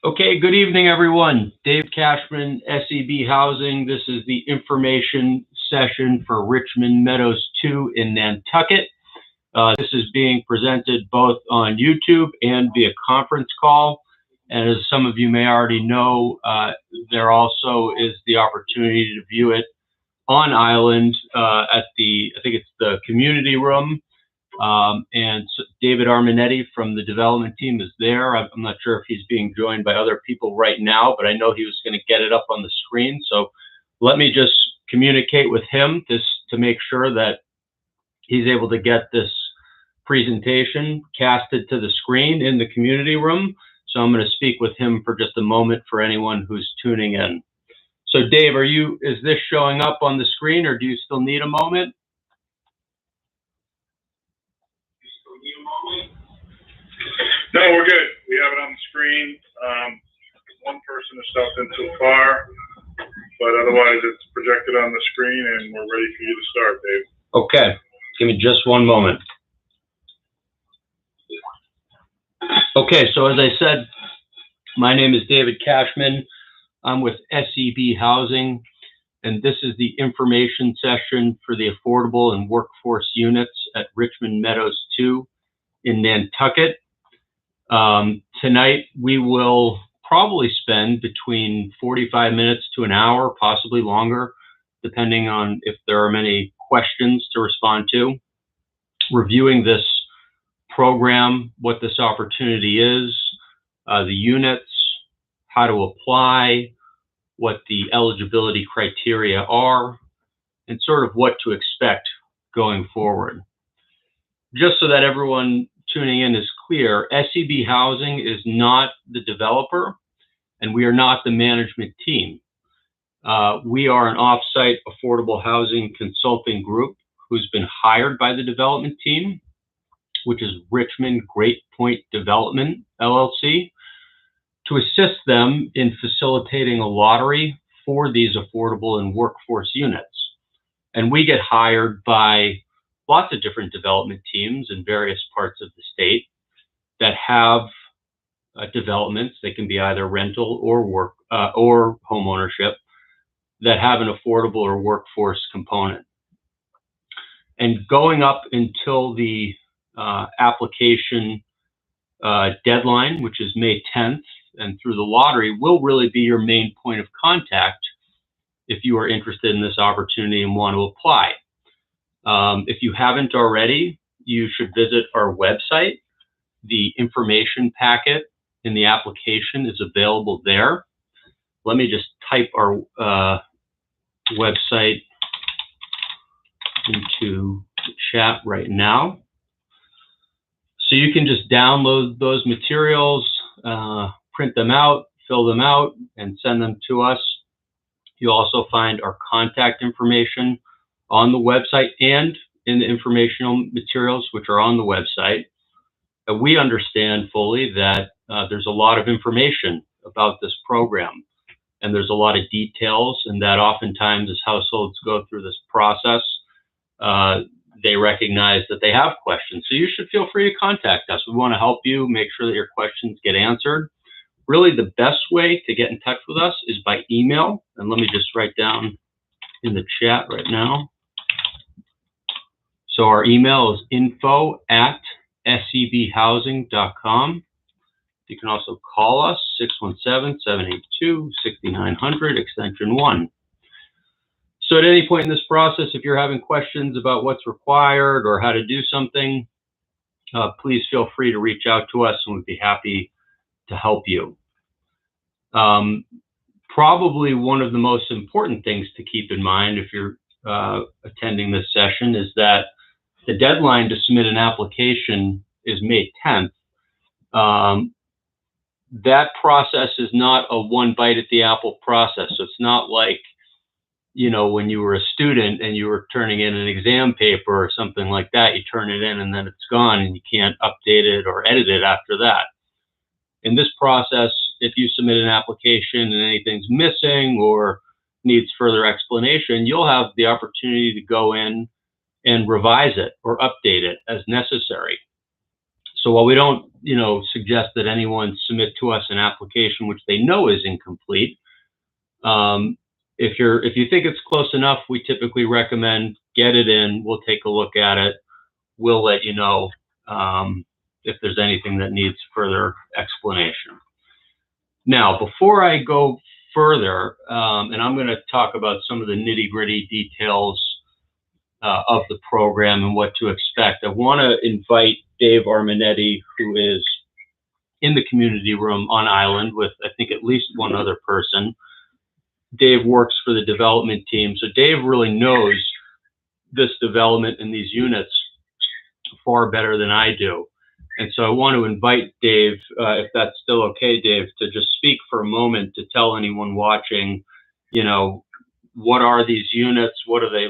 Okay, good evening, everyone. Dave Cashman, SEB Housing. This is the information session for Richmond, Meadows 2 in Nantucket. This is being presented both on YouTube and via conference call. And as some of you may already know, there also is the opportunity to view it on island at I think it's the community room. And David Arminetti from the development team is there. I'm not sure if he's being joined by other people right now, but I know he was going to get it up on the screen. So let me just communicate with him to make sure that he's able to get this presentation casted to the screen in the community room. So I'm going to speak with him for just a moment for anyone who's tuning in. So Dave, is this showing up on the screen, or do you still need a moment? No, we're good. We have it on the screen. One person has stepped in so far, but otherwise it's projected on the screen and we're ready for you to start, Dave. Okay, give me just one moment. Okay, so as I said, my name is David Cashman. I'm with SEB Housing, and this is the information session for the affordable and workforce units at Richmond Meadows 2 in Nantucket. Tonight, we will probably spend between 45 minutes to an hour, possibly longer, depending on if there are many questions to respond to, reviewing this program, what this opportunity is, the units, how to apply, what the eligibility criteria are, and sort of what to expect going forward. Just so that everyone tuning in is clear, SEB Housing is not the developer, and we are not the management team. We are an off-site affordable housing consulting group who's been hired by the development team, which is Richmond Great Point Development, LLC, to assist them in facilitating a lottery for these affordable and workforce units. And we get hired by lots of different development teams in various parts of the state that have developments. They can be either rental or or home ownership that have an affordable or workforce component. And going up until the application deadline, which is May 10th, and through the lottery, will really be your main point of contact if you are interested in this opportunity and want to apply. If you haven't already, you should visit our website. The information packet in the application is available there. Let me just type our website into the chat right now. So you can just download those materials, print them out, fill them out, and send them to us. You'll also find our contact information on the website and in the informational materials which are on the website. We understand fully that there's a lot of information about this program, and there's a lot of details, and that oftentimes as households go through this process, they recognize that they have questions. So you should feel free to contact us. We want to help you make sure that your questions get answered. Really, the best way to get in touch with us is by email. And let me just write down in the chat right now. So our email is info@sebhousing.com. You can also call us, 617-782-6900, extension 1. So at any point in this process, if you're having questions about what's required or how to do something, please feel free to reach out to us and we'd be happy to help you. Probably one of the most important things to keep in mind if you're attending this session is that the deadline to submit an application is May 10th. That process is not a one bite at the apple process. So it's not like, you know, when you were a student and you were turning in an exam paper or something like that, you turn it in and then it's gone and you can't update it or edit it after that. In this process, if you submit an application and anything's missing or needs further explanation, you'll have the opportunity to go in and revise it or update it as necessary. So while we don't, suggest that anyone submit to us an application which they know is incomplete, if you think it's close enough, we typically recommend get it in. We'll take a look at it. We'll let you know if there's anything that needs further explanation. Now, before I go further, and I'm going to talk about some of the nitty-gritty details of the program and what to expect, I want to invite Dave Arminetti, who is in the community room on island with, I think, at least one other person. Dave works for the development team, so Dave really knows this development and these units far better than I do. And so I want to invite Dave, if that's still okay, Dave, to just speak for a moment to tell anyone watching, what are these units? What do they,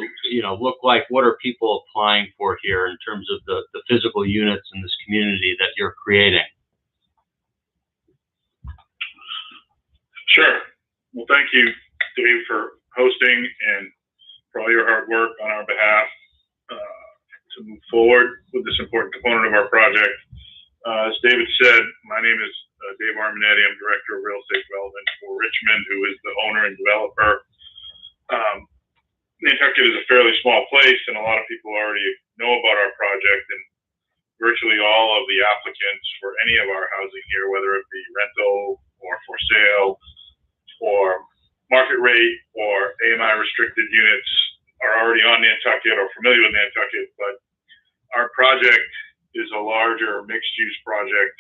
look like? What are people applying for here in terms of the physical units in this community that you're creating? Sure. Well, thank you, Dave, for hosting and for all your hard work on our behalf to move forward with this important component of our project. As David said, my name is Dave Arminetti. I'm Director of Real Estate Development for Richmond, who is the owner and developer. Nantucket is a fairly small place, and a lot of people already know about our project, and virtually all of the applicants for any of our housing here, whether it be rental or for sale or market rate or AMI restricted units, are already on Nantucket or familiar with Nantucket. But our project is a larger mixed-use project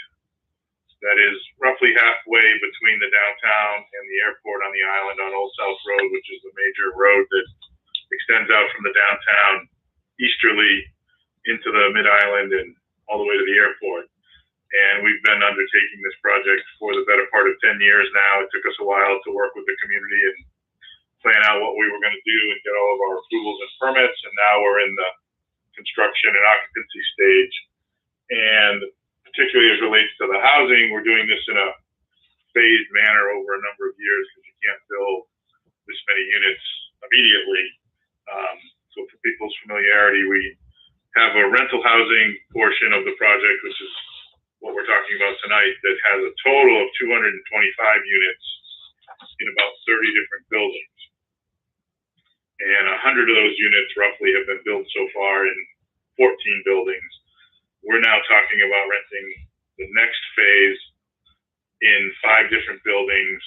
that is roughly halfway between the downtown and the airport on the island on Old South Road, which is a major road that extends out from the downtown easterly into the mid-island and all the way to the airport. And we've been undertaking this project for the better part of 10 years now. It took us a while to work with the community and plan out what we were going to do and get all of our approvals and permits. And now we're in the construction and occupancy stage. And particularly as relates to the housing, we're doing this in a phased manner over a number of years because you can't build this many units immediately. So for people's familiarity, we have a rental housing portion of the project, which is what we're talking about tonight, that has a total of 225 units in about 30 different buildings. And 100 of those units roughly have been built so far in 14 buildings. We're now talking about renting the next phase in 5 different buildings,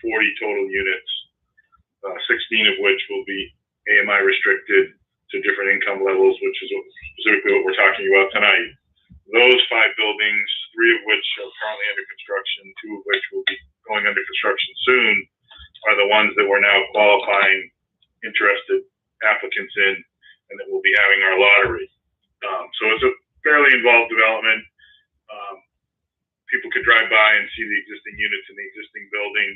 40 total units, 16 of which will be AMI restricted to different income levels, which is specifically what we're talking about tonight. Those 5 buildings, 3 of which are currently under construction, 2 of which will be going under construction soon, are the ones that we're now qualifying interested applicants in and that we'll be having our lottery. So it's a fairly involved development. People could drive by and see the existing units in the existing building.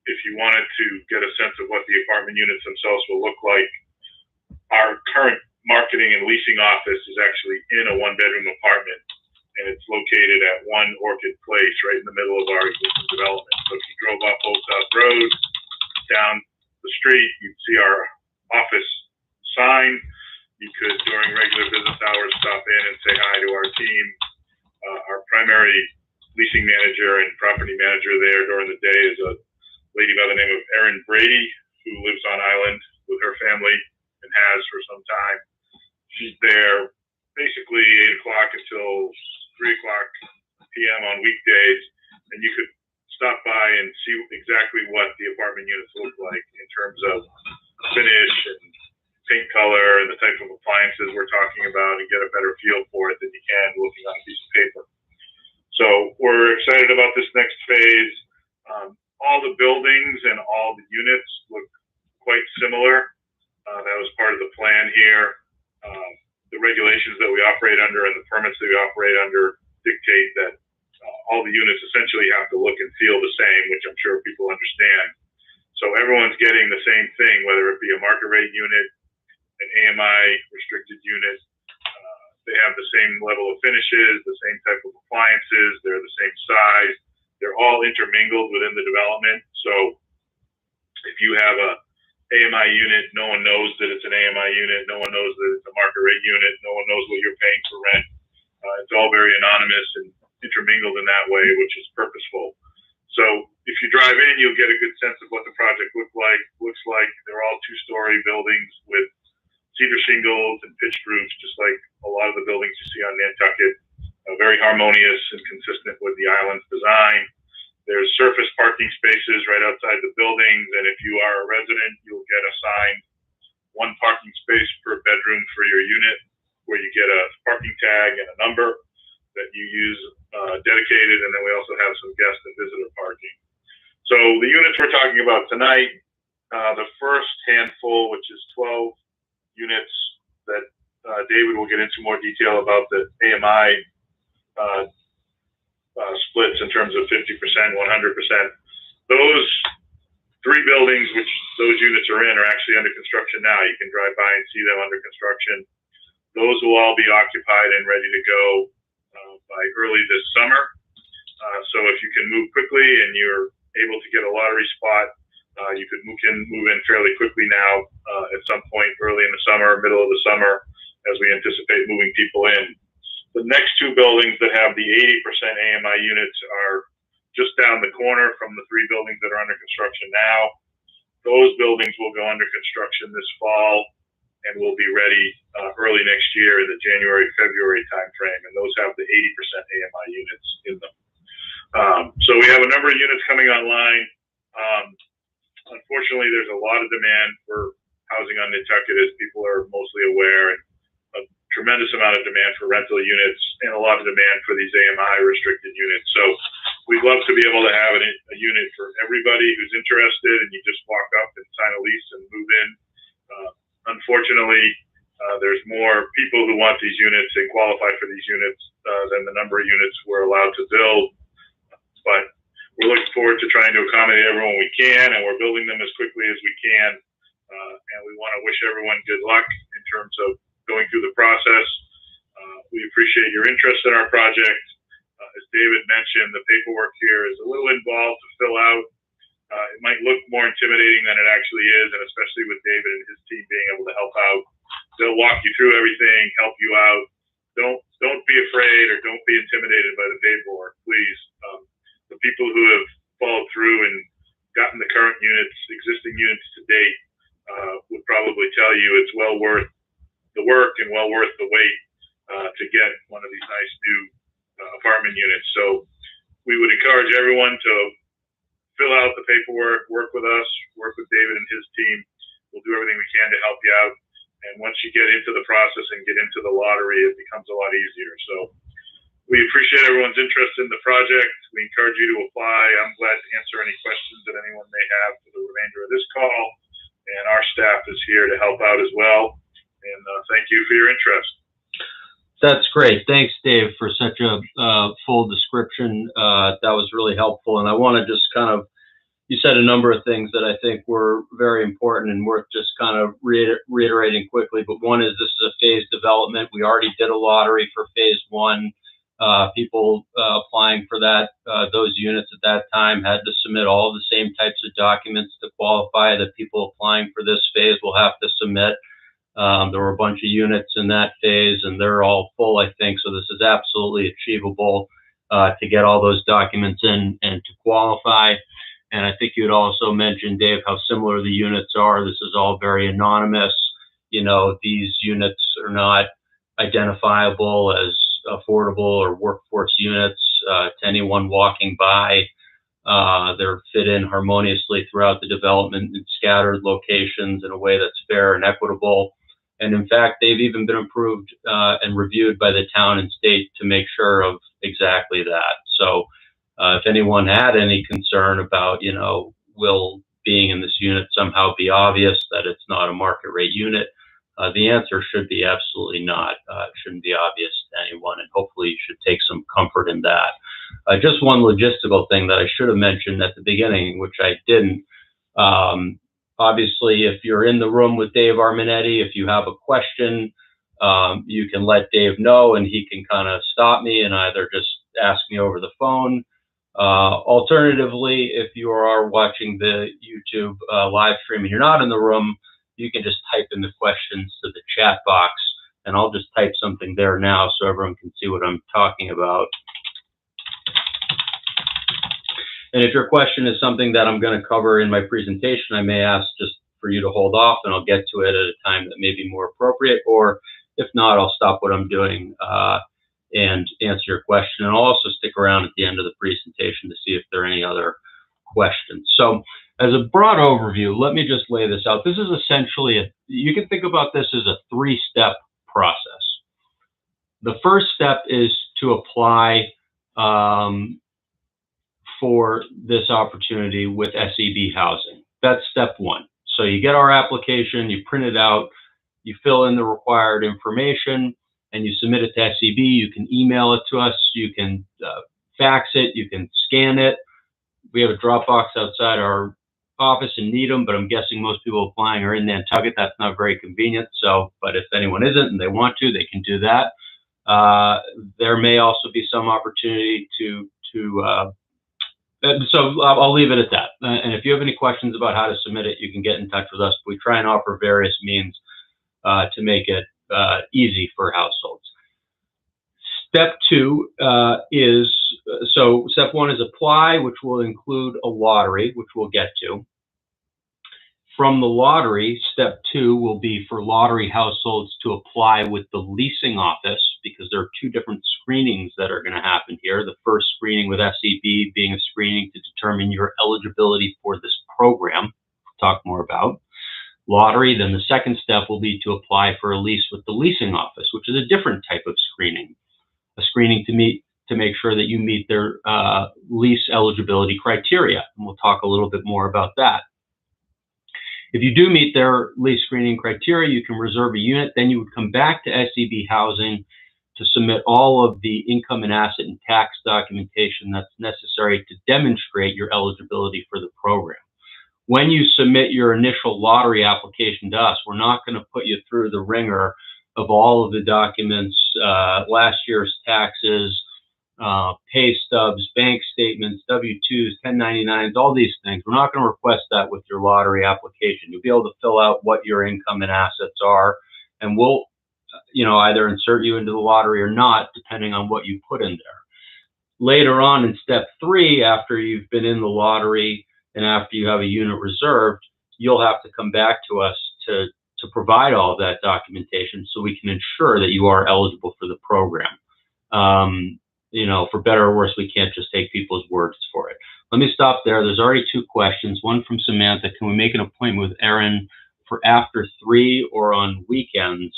If you wanted to get a sense of what the apartment units themselves will look like, our current marketing and leasing office is actually in a 1-bedroom apartment, and it's located at 1 Orchid Place, right in the middle of our existing development. So if you drove up Old South Road, down the street, you'd see our office sign. You could, during regular business hours, stop in and say hi to our team. Our primary leasing manager and property manager there during the day is a lady by the name of Erin Brady, who lives on island with her family and has for some time. She's there basically 8 o'clock until 3 o'clock p.m. on weekdays, and you could stop by and see exactly what the apartment units look like in terms of finish and paint color and the type of appliances we're talking about, and get a better feel for it than you can looking on a piece of paper. So we're excited about this next phase. All the buildings and all the units look quite similar. That was part of the plan here. The regulations that we operate under and the permits that we operate under dictate that all the units essentially have to look and feel the same, which I'm sure people understand. So everyone's getting the same thing, whether it be a market rate unit, an AMI restricted unit. They have the same level of finishes, the same type of appliances, they're the same size. They're all intermingled within the development. So if you have a AMI unit, no one knows that it's an AMI unit, no one knows that it's a market rate unit, no one knows what you're paying for rent. It's signaled in that way, which is purposeful. So if you drive in, you'll get a good sense of what the project looks like. They're all two-story buildings with cedar shingles and pitched roofs, just like a lot of the buildings you see on Nantucket. Very harmonious and consistent with the island's design. There's surface parking spaces right outside the buildings, and if you are a resident, you'll get assigned one parking space per bedroom for your unit, where you get a parking tag and a number that you use dedicated, and then we also have some guest and visitor parking. So the units we're talking about tonight, the first handful, which is 12 units that David will get into more detail about the AMI splits in terms of 50%, 100%. Those three buildings, which those units are in, are actually under construction now. You can drive by and see them under construction. Those will all be occupied and ready to go by early this summer. So if you can move quickly and you're able to get a lottery spot, you could move in fairly quickly now at some point early in the summer, middle of the summer, as we anticipate moving people in. The next two buildings that have the 80% AMI units are just down the corner from the three buildings that are under construction now. Those buildings will go under construction this fall and will be ready early next year in the January, February timeframe, and those have the 80% AMI units in them. So we have a number of units coming online. Unfortunately, there's a lot of demand for housing on Nantucket, as people are mostly aware, and a tremendous amount of demand for rental units and a lot of demand for these AMI restricted units. So we'd love to be able to have a unit for everybody who's interested, and you just walk up and sign a lease and move in. Unfortunately, there's more people who want these units and qualify for these units than the number of units we're allowed to build. But we're looking forward to trying to accommodate everyone we can, and we're building them as quickly as we can. And we want to wish everyone good luck in terms of going through the process. We appreciate your interest in our project. As David mentioned, the paperwork here is a little involved to fill out. It might look more intimidating than it actually is, and especially with David and his team being able to help out. They'll walk you through everything, help you out. Don't be afraid or don't be intimidated by the paperwork, please. The people who have followed through and gotten the current units, existing units to date, would probably tell you it's well worth the work and well worth the wait to get one of these nice new apartment units. So we would encourage everyone to fill out the paperwork, work with us, work with David and his team. We'll do everything we can to help you out. And once you get into the process and get into the lottery, it becomes a lot easier. So we appreciate everyone's interest in the project. We encourage you to apply. I'm glad to answer any questions that anyone may have for the remainder of this call. And our staff is here to help out as well. And thank you for your interest. That's great. Thanks, Dave, for such a full description. That was really helpful. And I want to just you said a number of things that I think were very important and worth just kind of reiterating quickly. But one is this is a phased development. We already did a lottery for phase one. People applying for those units at that time had to submit all the same types of documents to qualify that people applying for this phase will have to submit. There were a bunch of units in that phase, and they're all full, I think. So this is absolutely achievable to get all those documents in and to qualify. And I think you had also mentioned, Dave, how similar the units are. This is all very anonymous. You know, these units are not identifiable as affordable or workforce units to anyone walking by. They're fit in harmoniously throughout the development in scattered locations in a way that's fair and equitable. And in fact, they've even been approved and reviewed by the town and state to make sure of exactly that. So if anyone had any concern about, will being in this unit somehow be obvious that it's not a market rate unit, the answer should be absolutely not. It shouldn't be obvious to anyone, and hopefully you should take some comfort in that. Just one logistical thing that I should have mentioned at the beginning, which I didn't. Obviously, if you're in the room with Dave Arminetti, if you have a question, you can let Dave know, and he can kind of stop me and either just ask me over the phone. Alternatively, if you are watching the YouTube live stream and you're not in the room, you can just type in the questions to the chat box, and I'll just type something there now so everyone can see what I'm talking about. And if your question is something that I'm going to cover in my presentation, I may ask just for you to hold off, and I'll get to it at a time that may be more appropriate. Or if not, I'll stop what I'm doing and answer your question. And I'll also stick around at the end of the presentation to see if there are any other questions. So as a broad overview, let me just lay this out. This is essentially, you can think about this as a three-step process. The first step is to apply for this opportunity with SEB Housing. That's step one. So you get our application, you print it out, you fill in the required information, and you submit it to SEB. You can email it to us, you can fax it, you can scan it. We have a Dropbox outside our office in Needham, but I'm guessing most people applying are in Nantucket. That's not very convenient. So, but if anyone isn't and they want to, they can do that. There may also be some opportunity so I'll leave it at that. And if you have any questions about how to submit it, you can get in touch with us. We try and offer various means to make it easy for households. Step two step one is apply, which will include a lottery, which we'll get to. From the lottery, step two will be for lottery households to apply with the leasing office, because there are two different screenings that are going to happen here. The first screening with SEB being a screening to determine your eligibility for this program, we'll talk more about. Lottery, then the second step will be to apply for a lease with the leasing office, which is a different type of screening. A screening to make sure that you meet their lease eligibility criteria. And we'll talk a little bit more about that. If you do meet their lease screening criteria, you can reserve a unit. Then you would come back to SEB Housing to submit all of the income and asset and tax documentation that's necessary to demonstrate your eligibility for the program. When you submit your initial lottery application to us, we're not going to put you through the ringer of all of the documents, last year's taxes, pay stubs, bank statements, W-2s, 1099s, all these things. We're not going to request that with your lottery application. You'll be able to fill out what your income and assets are, and we'll either insert you into the lottery or not, depending on what you put in there. Later on in step three, after you've been in the lottery and after you have a unit reserved, you'll have to come back to us to provide all of that documentation so we can ensure that you are eligible for the program. For better or worse, we can't just take people's words for it. Let me stop there. There's already two questions. One from Samantha. Can we make an appointment with Erin for after 3 or on weekends?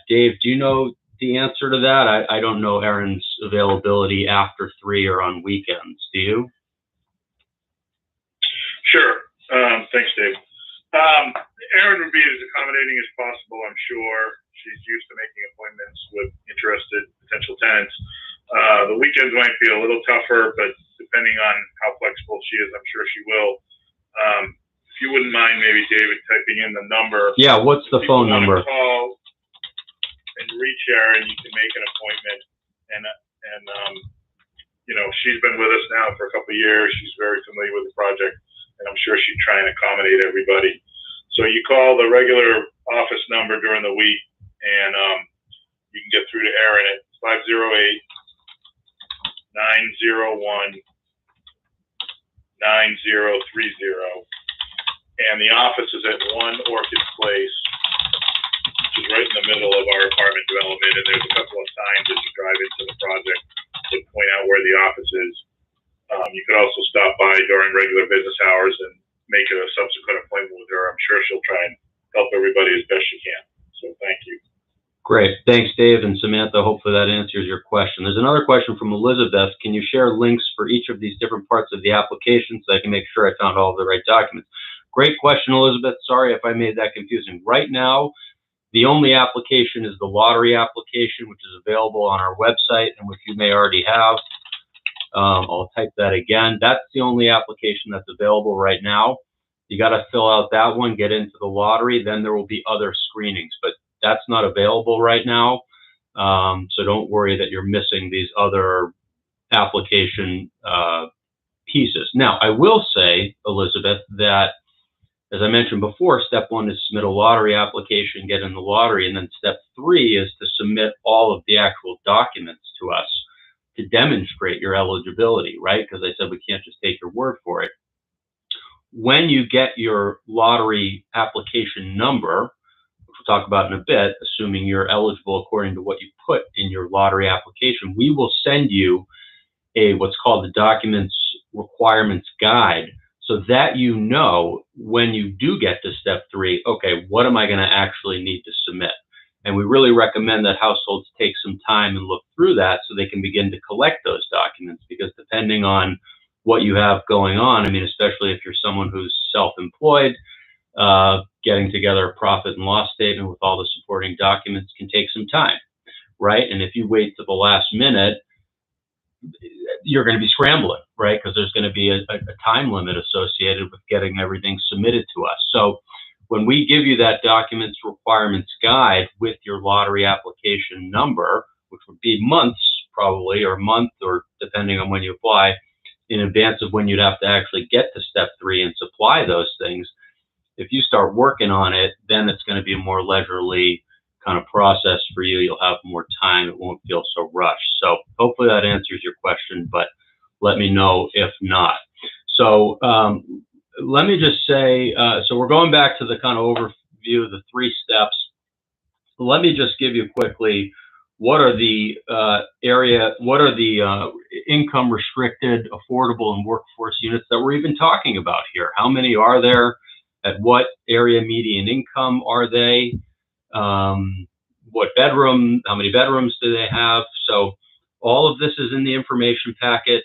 Dave, do you know the answer to that? I don't know Erin's availability after 3 or on weekends. Do you? Sure. Thanks, Dave. Erin would be as accommodating as possible, I'm sure. She's used to making appointments with interested potential tenants. The weekends might be a little tougher, but depending on how flexible she is, I'm sure she will. If you wouldn't mind, maybe, David, typing in the number. Yeah, what's the phone number? Call and reach Erin, you can make an appointment. And she's been with us now for a couple of years. She's very familiar with the project, and I'm sure she'd try and accommodate everybody. So you call the regular office number during the week, and you can get through to Erin at 508-901-9030. And the office is at 1 Orchid Place, which is right in the middle of our apartment development. And there's a couple of signs as you drive into the project that point out where the office is. You could also stop by during regular business hours and make a subsequent appointment with her. I'm sure she'll try and help everybody as best she can. So thank you. Great. Thanks, Dave and Samantha. Hopefully that answers your question. There's another question from Elizabeth. Can you share links for each of these different parts of the application so I can make sure I found all of the right documents? Great question, Elizabeth. Sorry if I made that confusing. Right now, the only application is the lottery application, which is available on our website and which you may already have. I'll type that again. That's the only application that's available right now. You got to fill out that one, get into the lottery, then there will be other screenings, but that's not available right now. So don't worry that you're missing these other application pieces. Now, I will say, Elizabeth, that as I mentioned before, step 1 is submit a lottery application, get in the lottery, and then step 3 is to submit all of the actual documents to us to demonstrate your eligibility, right? Because I said we can't just take your word for it. When you get your lottery application number, which we'll talk about in a bit, assuming you're eligible according to what you put in your lottery application, we will send you what's called the Documents Requirements Guide, so that you know when you do get to step 3, okay, what am I going to actually need to submit? And we really recommend that households take some time and look through that so they can begin to collect those documents, because depending on what you have going on, I mean, especially if you're someone who's self-employed, getting together a profit and loss statement with all the supporting documents can take some time, right? And if you wait to the last minute, you're going to be scrambling, right? Because there's going to be a time limit associated with getting everything submitted to us. So when we give you that Documents Requirements Guide with your lottery application number, which would be months probably, or depending on when you apply, in advance of when you'd have to actually get to step 3 and supply those things, if you start working on it, then it's going to be a more leisurely kind of process for you. You'll have more time. It won't feel so rushed. So hopefully that answers your question, but let me know if not. So let me just say, so we're going back to the kind of overview of the 3 steps. Let me just give you quickly, what are the income restricted, affordable, and workforce units that we're even talking about here? How many are there? At what area median income are they? What bedroom, how many bedrooms do they have? So all of this is in the information packet.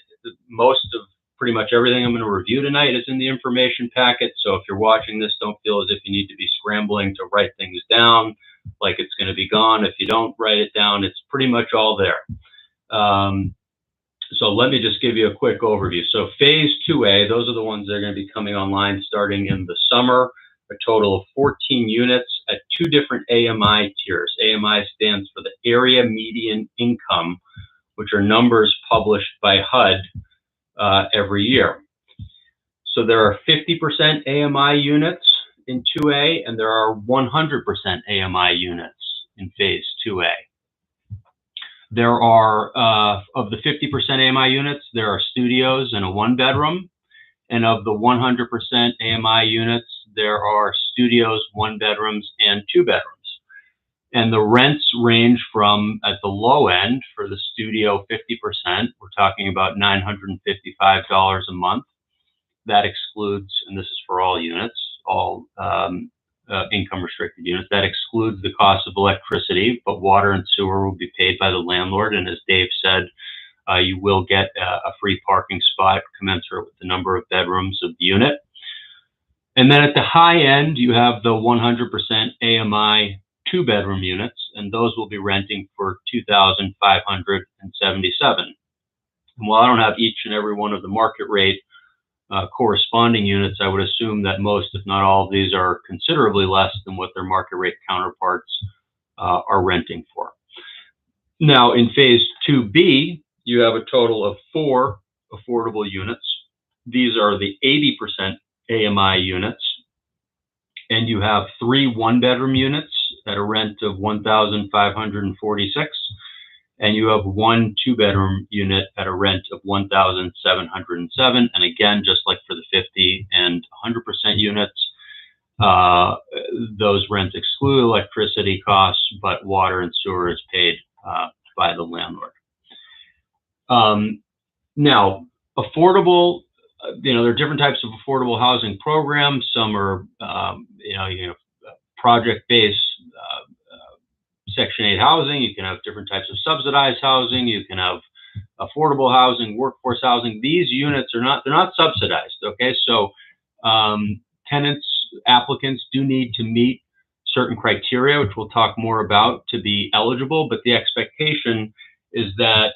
Most of pretty much everything I'm going to review tonight is in the information packet. So if you're watching this, don't feel as if you need to be scrambling to write things down like it's going to be gone. If you don't write it down, it's pretty much all there. So let me just give you a quick overview. So phase 2A, those are the ones that are going to be coming online starting in the summer. A total of 14 units at 2 different AMI tiers. AMI stands for the Area Median Income, which are numbers published by HUD every year. So there are 50% AMI units in 2A, and there are 100% AMI units in phase 2A. There are, of the 50% AMI units, there are studios and a 1-bedroom. And of the 100% AMI units, there are studios, 1-bedrooms, and 2-bedrooms. And the rents range from, at the low end, for the studio 50%, we're talking about $955 a month. That excludes, and this is for all units, all income restricted units, that excludes the cost of electricity, but water and sewer will be paid by the landlord. And as Dave said, you will get a free parking spot commensurate with the number of bedrooms of the unit. And then at the high end, you have the 100% AMI 2-bedroom units, and those will be renting for $2,577. And while I don't have each and every one of the market rate corresponding units, I would assume that most, if not all of these, are considerably less than what their market rate counterparts are renting for. Now, in phase 2B, you have a total of 4 affordable units. These are the 80% AMI units. And you have 3 1-bedroom units at a rent of $1,546. And you have 1 2-bedroom unit at a rent of $1,707. And again, just like for the 50 and 100% units, those rents exclude electricity costs, but water and sewer is paid by the landlord. Now, affordable, there are different types of affordable housing programs. Some are, project-based Section 8 housing. You can have different types of subsidized housing. You can have affordable housing, workforce housing. These units are they're not subsidized. Okay, so tenants, applicants do need to meet certain criteria, which we'll talk more about, to be eligible. But the expectation is that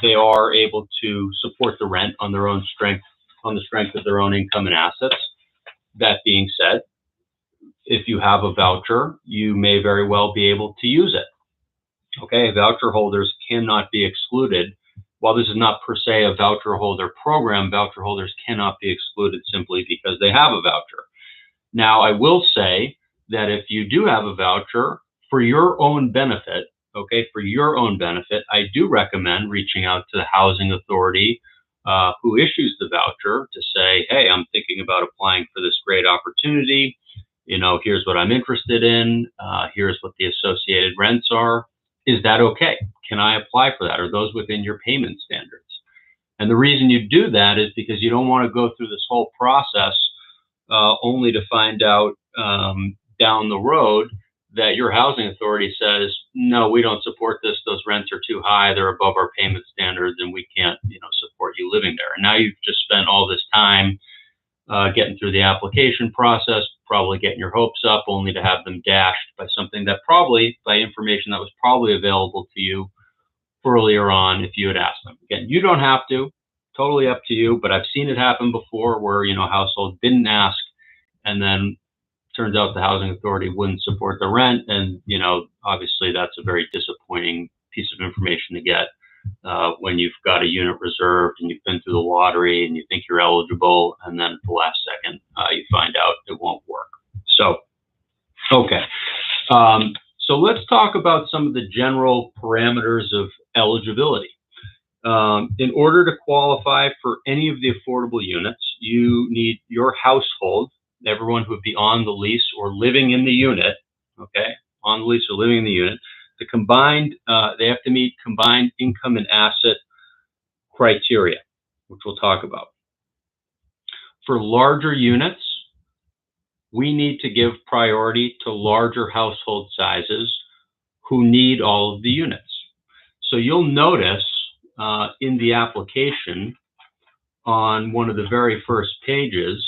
they are able to support the rent on their own strength, on the strength of their own income and assets. That being said, if you have a voucher, you may very well be able to use it. Okay, voucher holders cannot be excluded. While this is not per se a voucher holder program, voucher holders cannot be excluded simply because they have a voucher. Now, I will say that if you do have a voucher, for your own benefit, okay, for your own benefit, I do recommend reaching out to the housing authority who issues the voucher to say, hey, I'm thinking about applying for this great opportunity. You know, here's what I'm interested in. Here's what the associated rents are. Is that okay? Can I apply for that? Are those within your payment standards? And the reason you do that is because you don't want to go through this whole process only to find out down the road that your housing authority says, no, we don't support this. Those rents are too high. They're above our payment standards, and we can't, you know, support you living there. And now you've just spent all this time getting through the application process, probably getting your hopes up, only to have them dashed by something that probably, by information that was probably available to you earlier on if you had asked them. Again, you don't have to, totally up to you, but I've seen it happen before where, you know, households didn't ask, and then turns out the housing authority wouldn't support the rent. And, you know, obviously that's a very disappointing piece of information to get when you've got a unit reserved and you've been through the lottery and you think you're eligible, and then at the last second you find out it won't work. So, okay. So let's talk about some of the general parameters of eligibility. In order to qualify for any of the affordable units, you need your household, everyone who would be on the lease or living in the unit, okay, on the lease or living in the unit, the combined, they have to meet combined income and asset criteria, which we'll talk about. For larger units, we need to give priority to larger household sizes who need all of the units. So you'll notice in the application on one of the very first pages,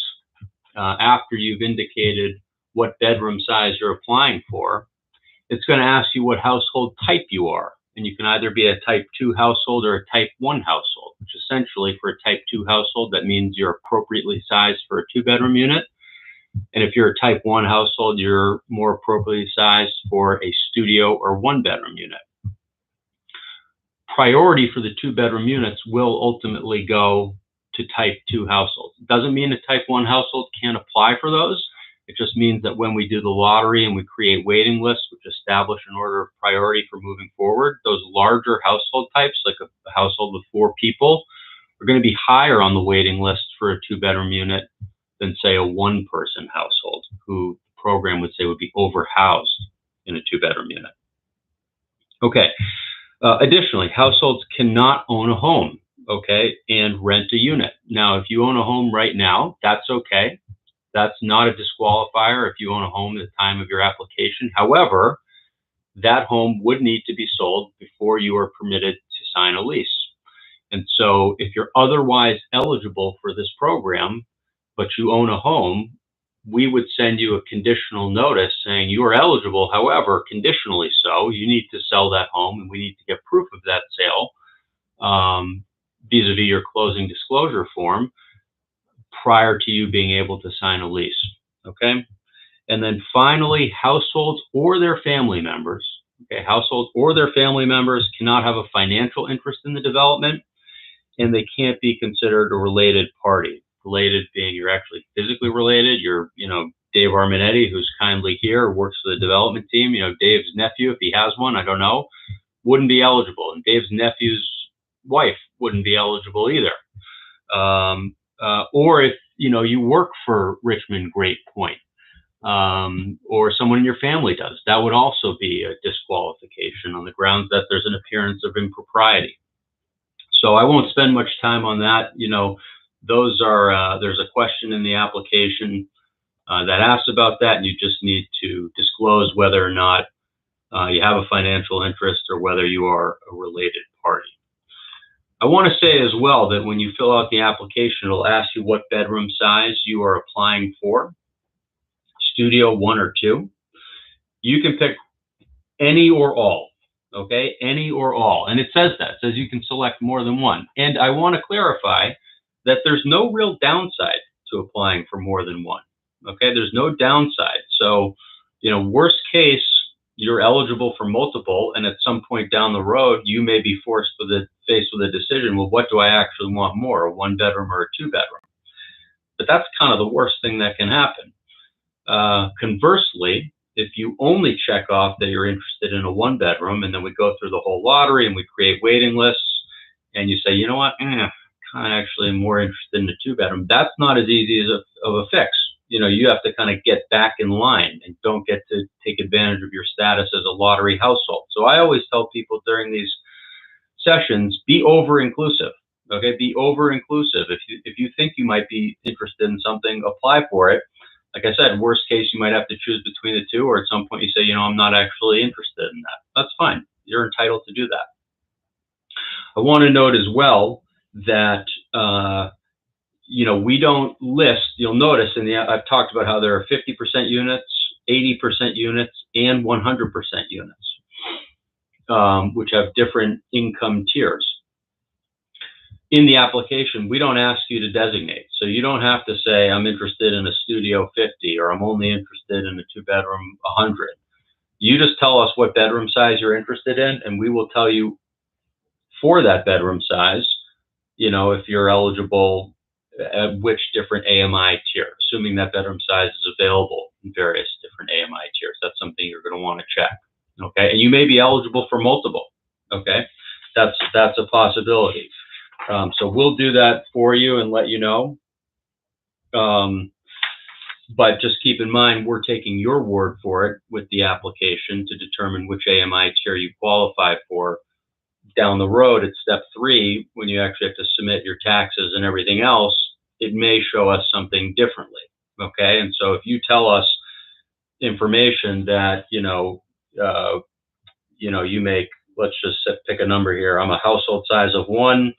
after you've indicated what bedroom size you're applying for, it's going to ask you what household type you are. And you can either be a type 2 household or a type 1 household, which essentially for a type 2 household, that means you're appropriately sized for a 2-bedroom unit. And if you're a type 1 household, you're more appropriately sized for a studio or 1-bedroom unit. Priority for the 2-bedroom units will ultimately go to type 2 households. It doesn't mean a type 1 household can't apply for those. It just means that when we do the lottery and we create waiting lists, which establish an order of priority for moving forward, those larger household types, like a household with 4 people, are going to be higher on the waiting list for a 2-bedroom unit than, say, a 1-person household, who the program would say would be overhoused in a 2-bedroom unit. Okay. Additionally, households cannot own a home, okay, and rent a unit. Now, if you own a home right now, that's okay. That's not a disqualifier if you own a home at the time of your application. However, that home would need to be sold before you are permitted to sign a lease. And so if you're otherwise eligible for this program, but you own a home, we would send you a conditional notice saying you are eligible. However, conditionally so, you need to sell that home, and we need to get proof of that sale vis-a-vis your closing disclosure form prior to you being able to sign a lease, okay? And then finally, households or their family members, okay, households or their family members cannot have a financial interest in the development, and they can't be considered a related party. Related being you're actually physically related. You're, you know, Dave Arminetti, who's kindly here, works for the development team. You know, Dave's nephew, if he has one, I don't know, wouldn't be eligible. And Dave's nephew's wife wouldn't be eligible either. Or if, you know, you work for Richmond Great Point, or someone in your family does, that would also be a disqualification on the grounds that there's an appearance of impropriety. So I won't spend much time on that. You know, those are, there's a question in the application that asks about that, and you just need to disclose whether or not you have a financial interest or whether you are a related party. I want to say as well that when you fill out the application, it'll ask you what bedroom size you are applying for, studio 1 or 2. You can pick any or all, okay? Any or all. And it says that. It says you can select more than one. And I want to clarify that there's no real downside to applying for more than one, okay? There's no downside. So, you know, worst case, you're eligible for multiple, and at some point down the road, you may be faced with a decision, well, what do I actually want more, a 1-bedroom or a 2-bedroom? But that's kind of the worst thing that can happen. Conversely, if you only check off that you're interested in a 1-bedroom, and then we go through the whole lottery and we create waiting lists, and you say, you know what, I'm actually more interested in a 2-bedroom, that's not as easy of a fix. You have to kind of get back in line and don't get to take advantage of your status as a lottery household. So I always tell people during these sessions, be over-inclusive. Okay, be over-inclusive. If you think you might be interested in something, apply for it. Like I said, worst case, you might have to choose between the two, or at some point you say, I'm not actually interested in that. That's fine. You're entitled to do that. I want to note as well that, we don't list, you'll notice I've talked about how there are 50% units, 80% units, and 100% units, which have different income tiers. In the application, we don't ask you to designate. So you don't have to say, I'm interested in a studio 50, or I'm only interested in a 2-bedroom 100. You just tell us what bedroom size you're interested in, and we will tell you for that bedroom size, if you're eligible at which different AMI tier, assuming that bedroom size is available in various different AMI tiers. That's something you're going to want to check. Okay. And you may be eligible for multiple. Okay. That's a possibility. So we'll do that for you and let you know. But just keep in mind, we're taking your word for it with the application to determine which AMI tier you qualify for. Down the road at step 3, when you actually have to submit your taxes and everything else, it may show us something differently. Okay. And so if you tell us information that, you make, let's just pick a number here. I'm a household size of 1.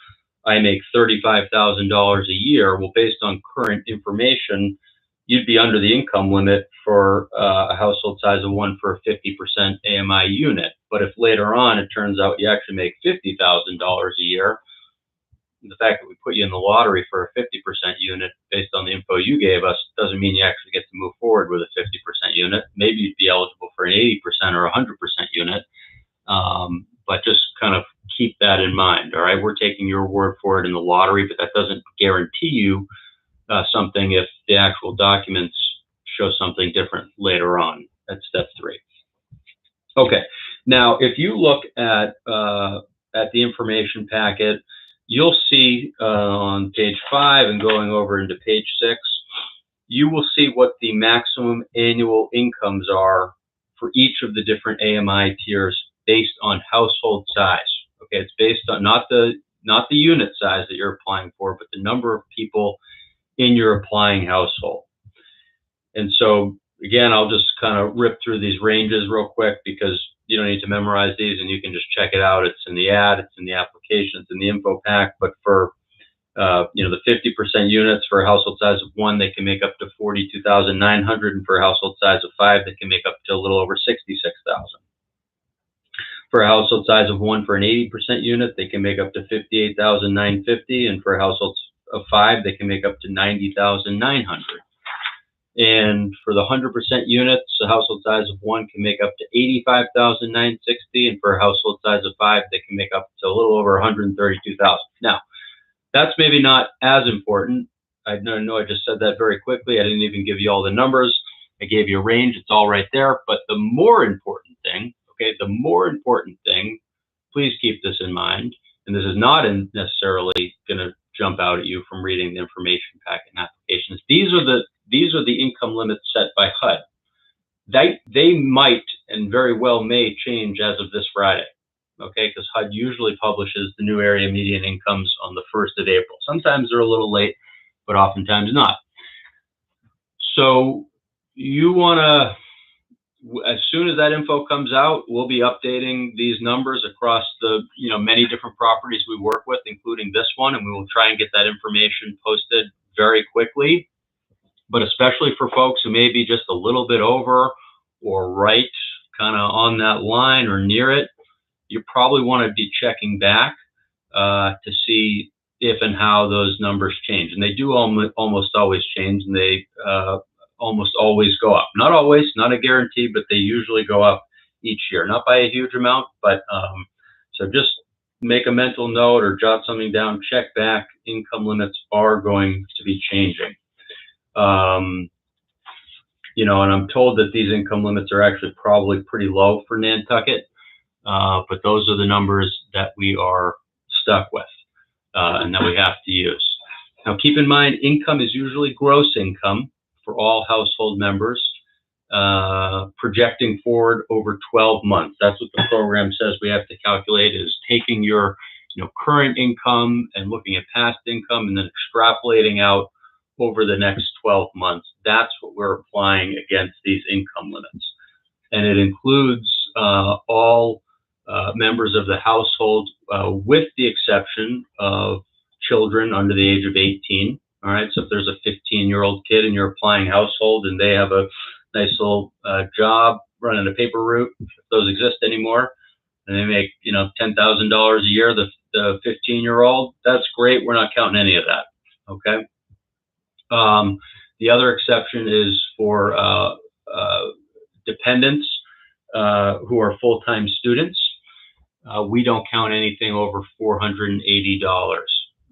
I make $35,000 a year. Well, based on current information, you'd be under the income limit for a household size of 1 for a 50% AMI unit. But if later on it turns out you actually make $50,000 a year, the fact that we put you in the lottery for a 50% unit based on the info you gave us doesn't mean you actually get to move forward with a 50% unit. Maybe you'd be eligible for an 80% or 100% unit. But just kind of keep that in mind. All right. We're taking your word for it in the lottery, but that doesn't guarantee you something if the actual documents show something different later on at step 3. Okay. Now, if you look at the information packet, you'll see on page 5 and going over into page 6, you will see what the maximum annual incomes are for each of the different AMI tiers based on household size. Okay, it's based on not the unit size that you're applying for, but the number of people in your applying household. And so again, I'll just kind of rip through these ranges real quick because you don't need to memorize these, and you can just check it out. It's in the ad, it's in the application, it's in the info pack. But for the 50% units for a household size of 1, they can make up to $42,900, and for a household size of 5, they can make up to a little over $66,000. For a household size of 1 for an 80% unit, they can make up to $58,950, and for a household of 5, they can make up to $90,900. And for the 100% units, a household size of 1 can make up to $85,960, and for a household size of 5, they can make up to a little over $132,000. Now, that's maybe not as important. I know I just said that very quickly. I didn't even give you all the numbers. I gave you a range. It's all right there. But the more important thing, please keep this in mind, and this is not necessarily going to jump out at you from reading the information packet and applications. These are the income limits set by HUD. They might and very well may change as of this Friday, okay? Because HUD usually publishes the new area median incomes on the 1st of April. Sometimes they're a little late, but oftentimes not. So you want to, as soon as that info comes out, we'll be updating these numbers across the many different properties we work with, including this one, and we will try and get that information posted very quickly. But especially for folks who may be just a little bit over or right kind of on that line or near it, you probably want to be checking back to see if and how those numbers change. And they do almost always change, and they almost always go up. Not always, not a guarantee, but they usually go up each year. Not by a huge amount, but so just make a mental note or jot something down, check back. Income limits are going to be changing. and I'm told that these income limits are actually probably pretty low for Nantucket, but those are the numbers that we are stuck with and that we have to use. Now, keep in mind, income is usually gross income for all household members, projecting forward over 12 months. That's what the program says we have to calculate, is taking your current income and looking at past income and then extrapolating out over the next 12 months. That's what we're applying against these income limits. And it includes all members of the household, with the exception of children under the age of 18. All right, so if there's a 15-year-old kid in your applying household and they have a nice little job running a paper route, if those exist anymore, and they make $10,000 a year, the 15-year-old, that's great. We're not counting any of that. Okay. The other exception is for dependents who are full-time students. We don't count anything over $480.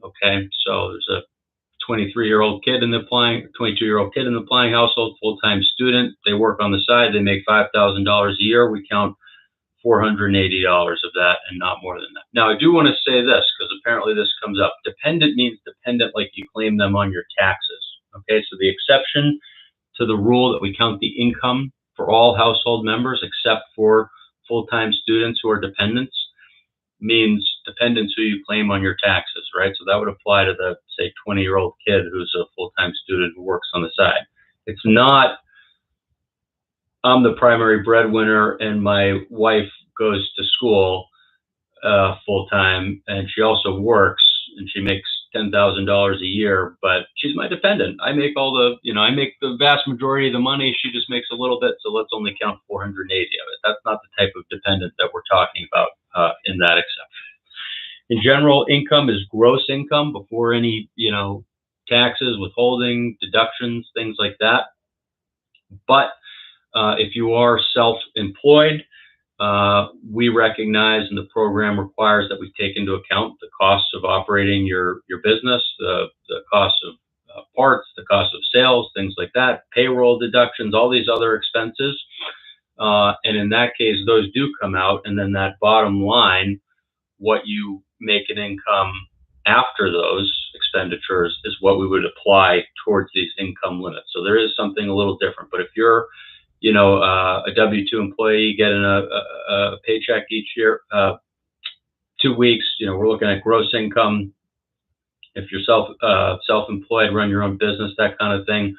Okay, so there's a 23-year-old kid in the applying, 22-year-old kid in the applying household, full-time student. They work on the side. They make $5,000 a year. We count $480 of that and not more than that. Now, I do want to say this because apparently this comes up. Dependent means dependent like you claim them on your taxes. Okay, so the exception to the rule that we count the income for all household members except for full-time students who are dependents means dependents who you claim on your taxes, right? So that would apply to the, say, 20-year-old kid who's a full-time student who works on the side. It's not, I'm the primary breadwinner and my wife goes to school full-time and she also works and she makes $10,000 a year, but she's my dependent. I make all the, I make the vast majority of the money. She just makes a little bit, so let's only count 480 of it. That's not the type of dependent that we're talking about in that exception. In general, income is gross income before any, taxes, withholding, deductions, things like that. But if you are self-employed, we recognize, and the program requires that we take into account the costs of operating your business, the cost of parts, the cost of sales, things like that, payroll deductions, all these other expenses. And in that case, those do come out. And then that bottom line, what you make an income after those expenditures is what we would apply towards these income limits. So there is something a little different. But if you're a W-2 employee getting a paycheck each year, 2 weeks, we're looking at gross income. If you're self-employed, run your own business, that kind of thing,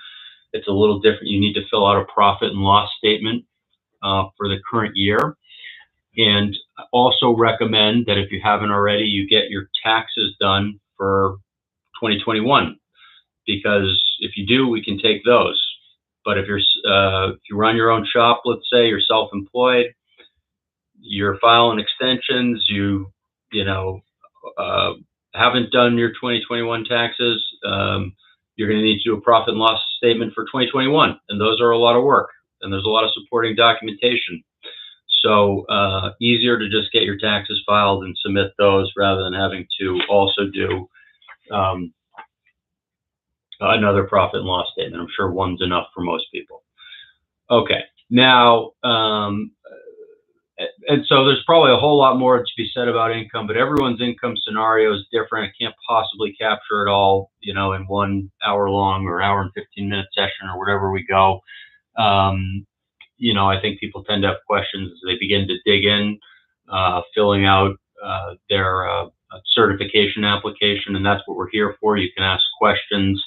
it's a little different. You need to fill out a profit and loss statement for the current year. And also recommend that if you haven't already, you get your taxes done for 2021, because if you do, we can take those. But if you run your own shop, let's say you're self-employed, you're filing extensions, you haven't done your 2021 taxes, you're going to need to do a profit and loss statement for 2021, and those are a lot of work, and there's a lot of supporting documentation. So easier to just get your taxes filed and submit those rather than having to also do another profit and loss statement. I'm sure one's enough for most people. Okay, now, and so there's probably a whole lot more to be said about income, but everyone's income scenario is different. I can't possibly capture it all, in 1 hour long or hour and 15-minute session or whatever we go. I think people tend to have questions as they begin to dig in, filling out their certification application, and that's what we're here for. You can ask questions,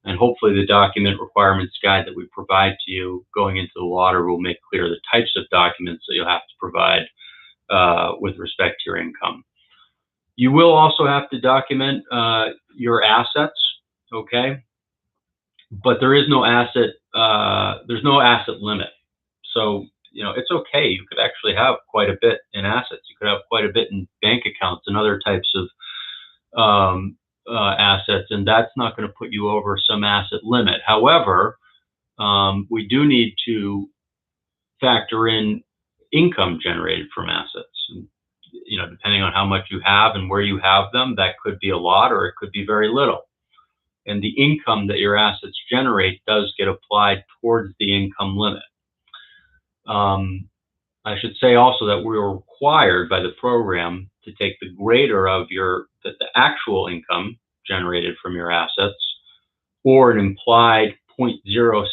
and hopefully the document requirements guide that we provide to you going into the water will make clear the types of documents that you'll have to provide with respect to your income. You will also have to document your assets, okay? But there is no asset, there's no asset limit. So, it's okay. You could actually have quite a bit in assets. You could have quite a bit in bank accounts and other types of assets, and that's not going to put you over some asset limit. However, we do need to factor in income generated from assets. And, depending on how much you have and where you have them, that could be a lot or it could be very little. and the income that your assets generate does get applied towards the income limit. I should say also that we are required by the program to take the greater of the actual income generated from your assets, or an implied 0.06%,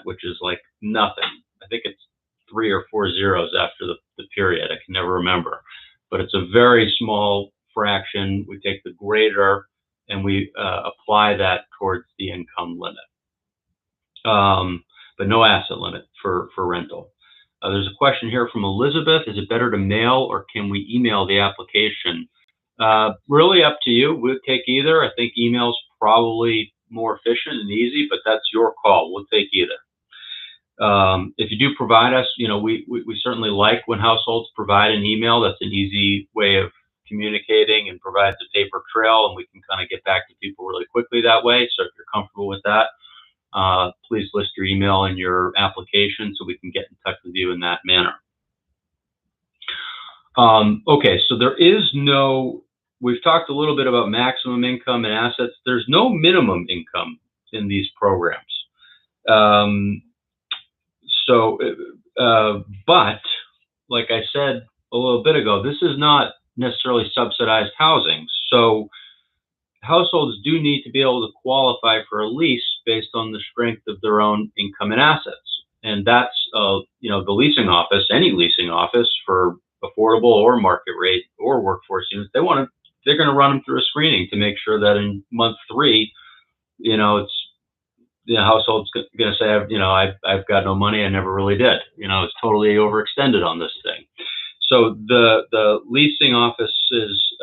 which is like nothing. I think it's 3 or 4 zeros after the period. I can never remember, but it's a very small fraction. We take the greater and we apply that towards the income limit, but no asset limit for rental. There's a question here from Elizabeth. Is it better to mail or can we email the application? Really up to you. We'll take either. I think email's probably more efficient and easy, but that's your call. We'll take either. If you do provide us, we certainly like when households provide an email. That's an easy way of communicating and provides a paper trail, and we can kind of get back to people really quickly that way. So if you're comfortable with that, please list your email in your application so we can get in touch with you in that manner. Okay, so there is no, we've talked a little bit about maximum income and assets. There's no minimum income in these programs. But like I said a little bit ago, this is not necessarily subsidized housing. So households do need to be able to qualify for a lease based on the strength of their own income and assets. And that's, the leasing office, any leasing office for affordable or market rate or workforce units, they're going to run them through a screening to make sure that in month 3, it's, the household's going to say, I've got no money. I never really did. It's totally overextended on this thing. So the leasing office's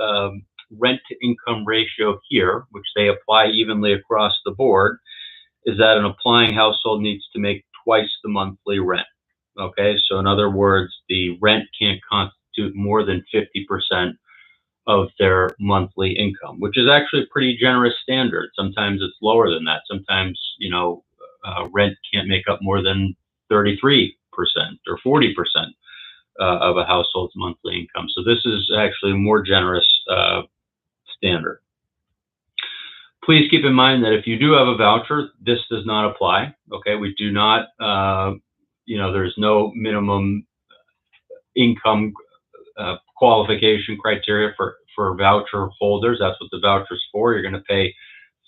rent to income ratio here, which they apply evenly across the board, is that an applying household needs to make twice the monthly rent. Okay, so in other words, the rent can't constitute more than 50% of their monthly income, which is actually a pretty generous standard. Sometimes it's lower than that. Sometimes, rent can't make up more than 33% or 40% of a household's monthly income. So this is actually a more generous standard. Please keep in mind that if you do have a voucher, this does not apply. Okay, we do not, there's no minimum income qualification criteria for voucher holders. That's what the voucher's for. You're going to pay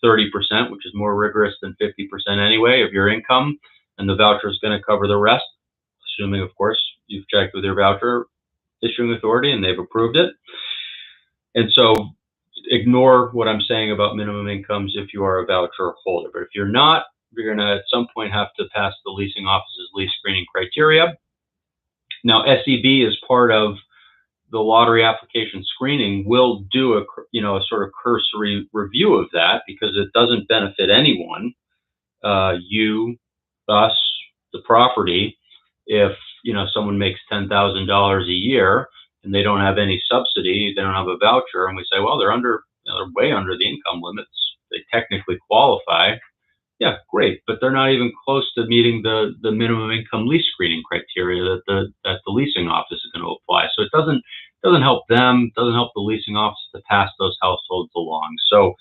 30%, which is more rigorous than 50% anyway of your income, and the voucher is going to cover the rest, assuming, of course, you've checked with your voucher issuing authority and they've approved it. And so ignore what I'm saying about minimum incomes if you are a voucher holder. But if you're not, you're going to at some point have to pass the leasing office's lease screening criteria. Now, SEB, as part of the lottery application screening, will do a sort of cursory review of that, because it doesn't benefit anyone, you, us, the property, if someone makes $10,000 a year and they don't have any subsidy, they don't have a voucher, and we say, well, they're way under the income limits, they technically qualify. Yeah, great, but they're not even close to meeting the minimum income lease screening criteria that the leasing office is going to apply. So it doesn't help them, doesn't help the leasing office to pass those households along. So,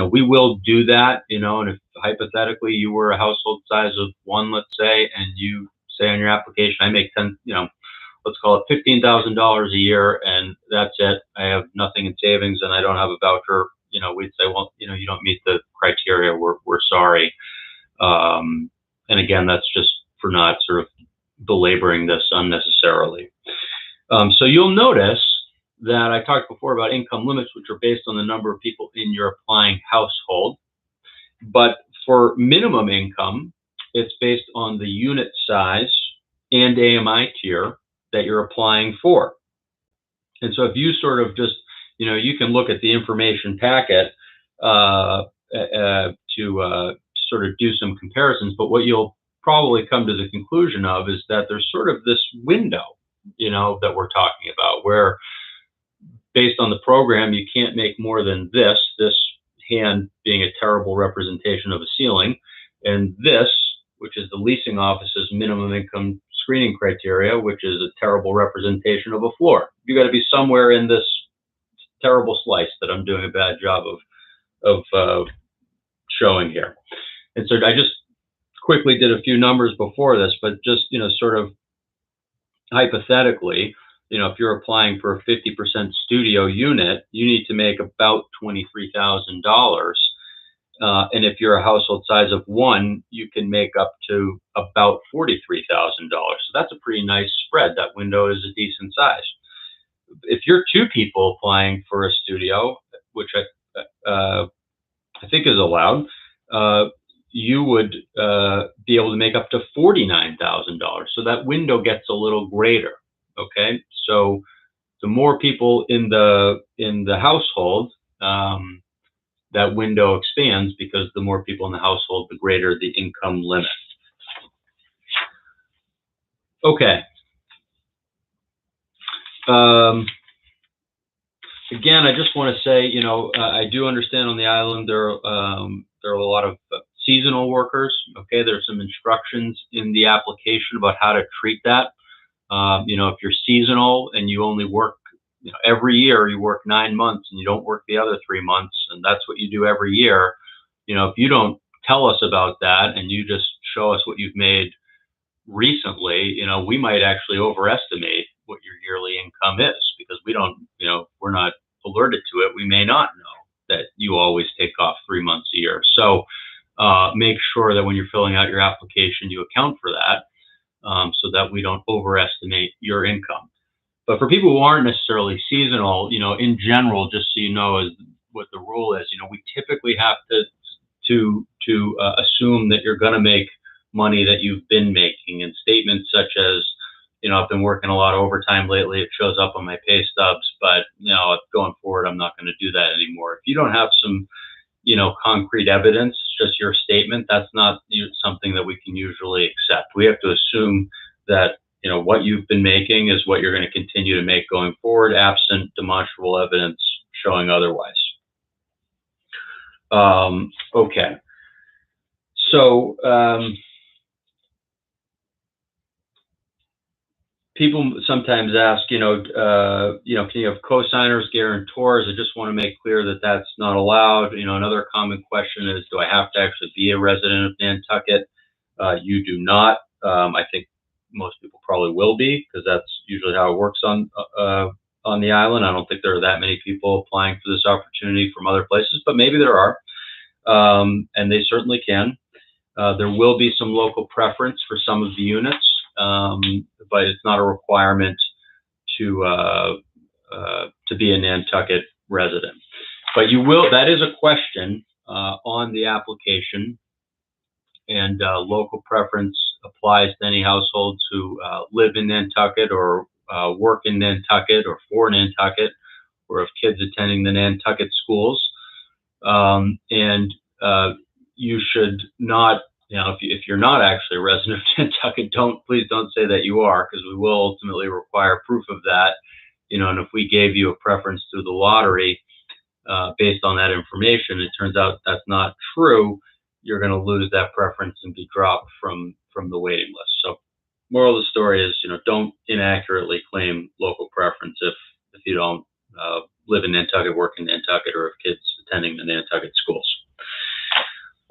we will do that, and if hypothetically you were a household size of 1, let's say, and you say on your application, I make let's call it $15,000 a year, and that's it, I have nothing in savings and I don't have a voucher, we'd say, well, you don't meet the criteria, we're sorry. And again, that's just for not sort of belaboring this unnecessarily. So you'll notice that I talked before about income limits, which are based on the number of people in your applying household. But for minimum income, it's based on the unit size and AMI tier that you're applying for. And so if you sort of just, you can look at the information packet to sort of do some comparisons, but what you'll probably come to the conclusion of is that there's sort of this window, that we're talking about, where based on the program, you can't make more than this hand being a terrible representation of a ceiling, and this, which is the leasing office's minimum income screening criteria, which is a terrible representation of a floor. You got to be somewhere in this terrible slice that I'm doing a bad job of showing here. And so I just quickly did a few numbers before this, but just, sort of hypothetically, if you're applying for a 50% studio unit, you need to make about $23,000. And if you're a household size of 1, you can make up to about $43,000. So that's a pretty nice spread. That window is a decent size. If you're 2 people applying for a studio, which I think is allowed, you would be able to make up to $49,000. So that window gets a little greater. Okay, so the more people in the household, that window expands, because the more people in the household, the greater the income limit. Okay. Again, I just want to say, I do understand on the island there are a lot of seasonal workers. Okay, there's some instructions in the application about how to treat that. If you're seasonal and you only work, every year you work 9 months and you don't work the other 3 months, and that's what you do every year. If you don't tell us about that and you just show us what you've made recently, we might actually overestimate what your yearly income is, because we don't, we're not alerted to it. We may not know that you always take off 3 months a year. So make sure that when you're filling out your application, you account for that, so that we don't overestimate your income. But for people who aren't necessarily seasonal, in general, just so you know, is what the rule is. We typically have to assume that you're going to make money that you've been making, and statements such as, I've been working a lot of overtime lately. It shows up on my pay stubs, but going forward, I'm not going to do that anymore. If you don't have some, concrete evidence, just your statement, that's not something that we can usually accept. We have to assume that what you've been making is what you're going to continue to make going forward, absent demonstrable evidence showing otherwise. Okay. So people sometimes ask, can you have co-signers, guarantors? I just want to make clear that that's not allowed. Another common question is, do I have to actually be a resident of Nantucket? You do not. I think most people probably will be, because that's usually how it works on the island. I don't think there are that many people applying for this opportunity from other places, but maybe there are, and they certainly can. There will be some local preference for some of the units, but it's not a requirement to be a Nantucket resident. But you will. That is a question on the application, and local preference applies to any households who live in Nantucket, or work in Nantucket, or for Nantucket, or have kids attending the Nantucket schools. And you should not, if you're not actually a resident of Nantucket, please don't say that you are, because we will ultimately require proof of that. And if we gave you a preference through the lottery based on that information, it turns out that's not true, you're going to lose that preference and be dropped from the waiting list. So moral of the story is, don't inaccurately claim local preference if you don't live in Nantucket, work in Nantucket, or have kids attending the Nantucket schools.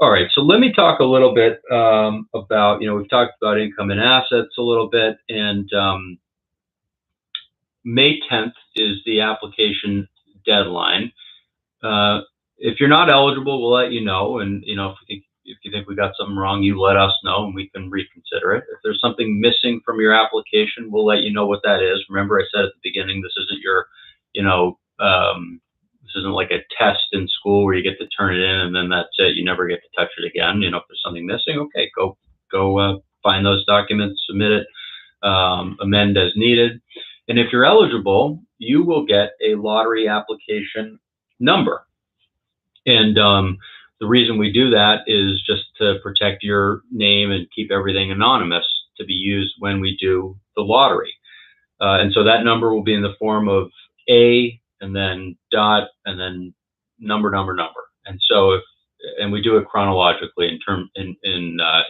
All right, so let me talk a little bit about, we've talked about income and assets a little bit, and May 10th is the application deadline. If you're not eligible, we'll let you know, and if you think we got something wrong, you let us know and we can reconsider it. If there's something missing from your application, we'll let you know what that is. Remember, I said at the beginning, this isn't your, this isn't like a test in school where you get to turn it in and then that's it. You never get to touch it again. If there's something missing, okay, go find those documents, submit it, amend as needed. And if you're eligible, you will get a lottery application number. And the reason we do that is just to protect your name and keep everything anonymous to be used when we do the lottery. And so that number will be in the form of A, and then dot, and then number. And so and we do it chronologically in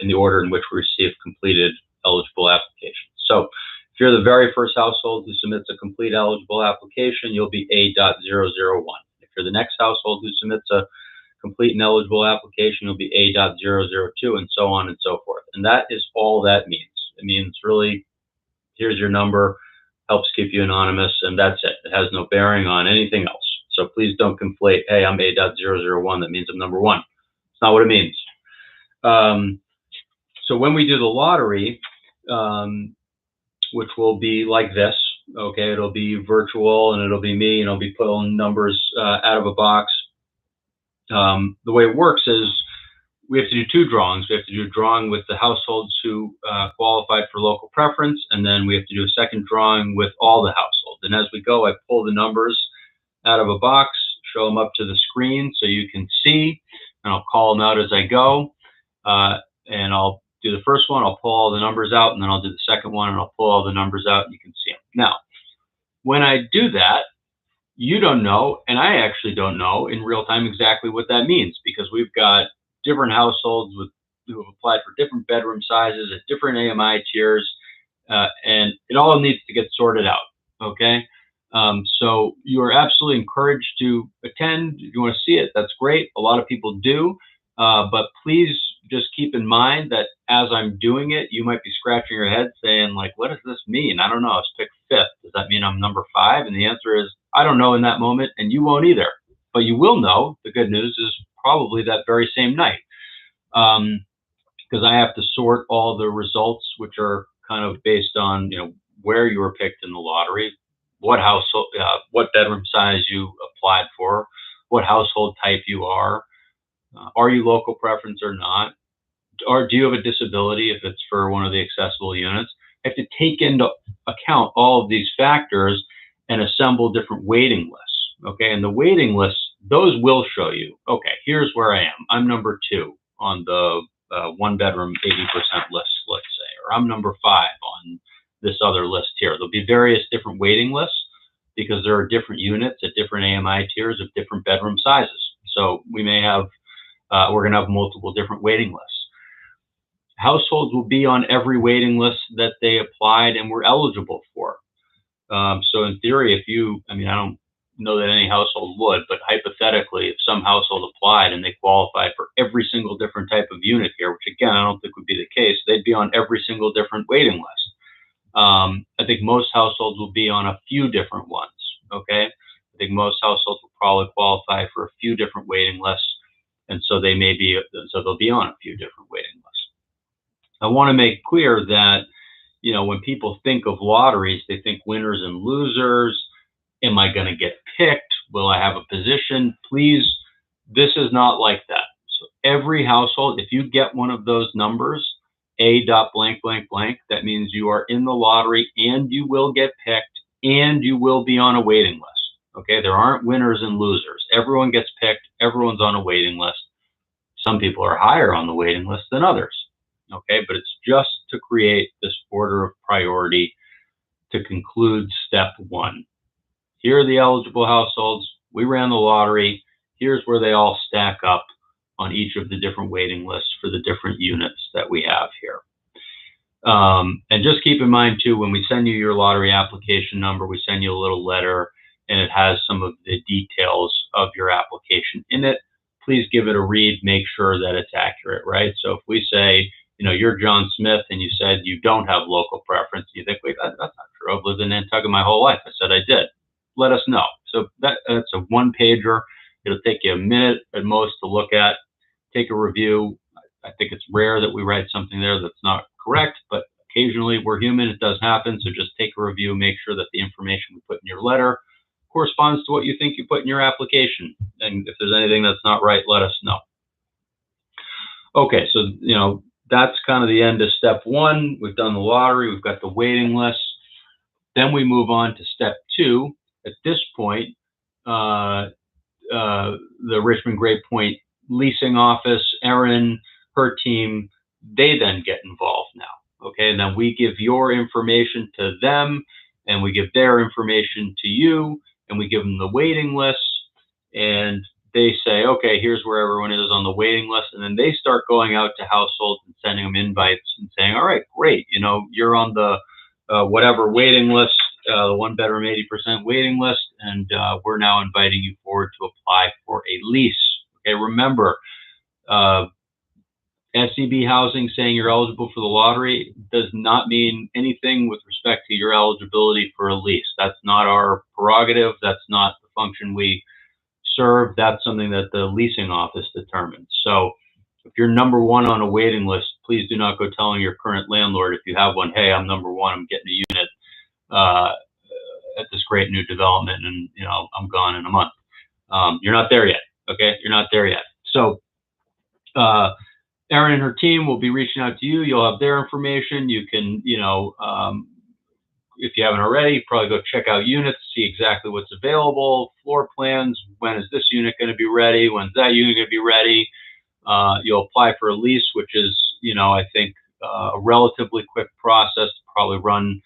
the order in which we receive completed eligible applications. So if you're the very first household who submits a complete eligible application, you'll be A.001. If you're the next household who submits a complete and eligible application will be A.002, and so on and so forth. And that is all that means. It means really, here's your number, helps keep you anonymous, and that's it. It has no bearing on anything else. So please don't conflate, hey, I'm A.001, that means I'm number one. It's not what it means. So when we do the lottery, which will be like this, okay, it'll be virtual and it'll be me and I'll be pulling numbers out of a box. The way it works is we have to do two drawings. We have to do a drawing with the households who qualified for local preference, and then we have to do a second drawing with all the households. And as we go, I pull the numbers out of a box, show them up to the screen so you can see, and I'll call them out as I go. And I'll do the first one, I'll pull all the numbers out, and then I'll do the second one, and I'll pull all the numbers out, and you can see them. Now, when I do that, you don't know, and I actually don't know in real time exactly what that means, because we've got different households who have applied for different bedroom sizes at different AMI tiers, and it all needs to get sorted out, okay? So you are absolutely encouraged to attend. If you want to see it, that's great. A lot of people do, but please just keep in mind that as I'm doing it, you might be scratching your head saying, like, what does this mean? I don't know. It's picked fifth. Does that mean I'm number 5? And the answer is, I don't know in that moment, and you won't either. But you will know. The good news is probably that very same night, because I have to sort all the results, which are kind of based on, you know, where you were picked in the lottery, what household, what bedroom size you applied for, what household type you are you local preference or not, or do you have a disability if it's for one of the accessible units. I have to take into account all of these factors and assemble different waiting lists, okay? And the waiting lists, those will show you, okay, here's where I am. I'm number 2 on the one bedroom 80% list, let's say, or I'm number 5 on this other list here. There'll be various different waiting lists because there are different units at different AMI tiers of different bedroom sizes. So we may have, we're gonna have multiple different waiting lists. Households will be on every waiting list that they applied and were eligible for. So in theory, if you, I mean, I don't know that any household would, but hypothetically, if some household applied and they qualified for every single different type of unit here, which again, I don't think would be the case, they'd be on every single different waiting list. I think most households will be on a few different ones, okay? I think most households will probably qualify for a few different waiting lists, and so they may be, so they'll be on a few different waiting lists. I want to make clear that, you know, when people think of lotteries, they think winners and losers. Am I going to get picked? Will I have a position? Please, this is not like that. So every household, if you get one of those numbers, A dot blank, blank, blank, that means you are in the lottery and you will get picked and you will be on a waiting list. Okay, there aren't winners and losers. Everyone gets picked. Everyone's on a waiting list. Some people are higher on the waiting list than others. Okay, but it's just to create this order of priority to conclude step 1. Here are the eligible households. We ran the lottery. Here's where they all stack up on each of the different waiting lists for the different units that we have here. And just keep in mind too, when we send you your lottery application number, we send you a little letter and it has some of the details of your application in it. Please give it a read, make sure that it's accurate, right? So if we say, you know, you're John Smith and you said you don't have local preference, you think, wait, that's not true. I've lived in Nantucket my whole life. I said I did. Let us know. So that's a 1-pager. It'll take you a minute at most to look at, take a review. I think it's rare that we write something there that's not correct, but occasionally we're human. It does happen. So just take a review, make sure that the information we put in your letter corresponds to what you think you put in your application. And if there's anything that's not right, let us know. Okay, so, you know, that's kind of the end of step 1. We've done the lottery. We've got the waiting list. Then we move on to step 2. At this point, the Richmond Great Point leasing office, Erin, her team, they then get involved now. Okay, and then we give your information to them, and we give their information to you, and we give them the waiting list, and they say, okay, here's where everyone is on the waiting list. And then they start going out to households and sending them invites and saying, all right, great. You know, you're on the whatever waiting list, the 1-bedroom 80% waiting list. And we're now inviting you forward to apply for a lease. Okay, remember, SCB housing saying you're eligible for the lottery does not mean anything with respect to your eligibility for a lease. That's not our prerogative. That's not the function we serve. That's something that the leasing office determines. So if you're number one on a waiting list, please do not go telling your current landlord, if you have one, hey, I'm number one, I'm getting a unit at this great new development, and I'm gone in a month. You're not there yet. Okay, you're not there yet. So Erin and her team will be reaching out to you. You'll have their information. You can, if you haven't already, probably go check out units, see exactly what's available, floor plans. When is this unit going to be ready? When's that unit going to be ready? You'll apply for a lease, which is, I think a relatively quick process to probably run,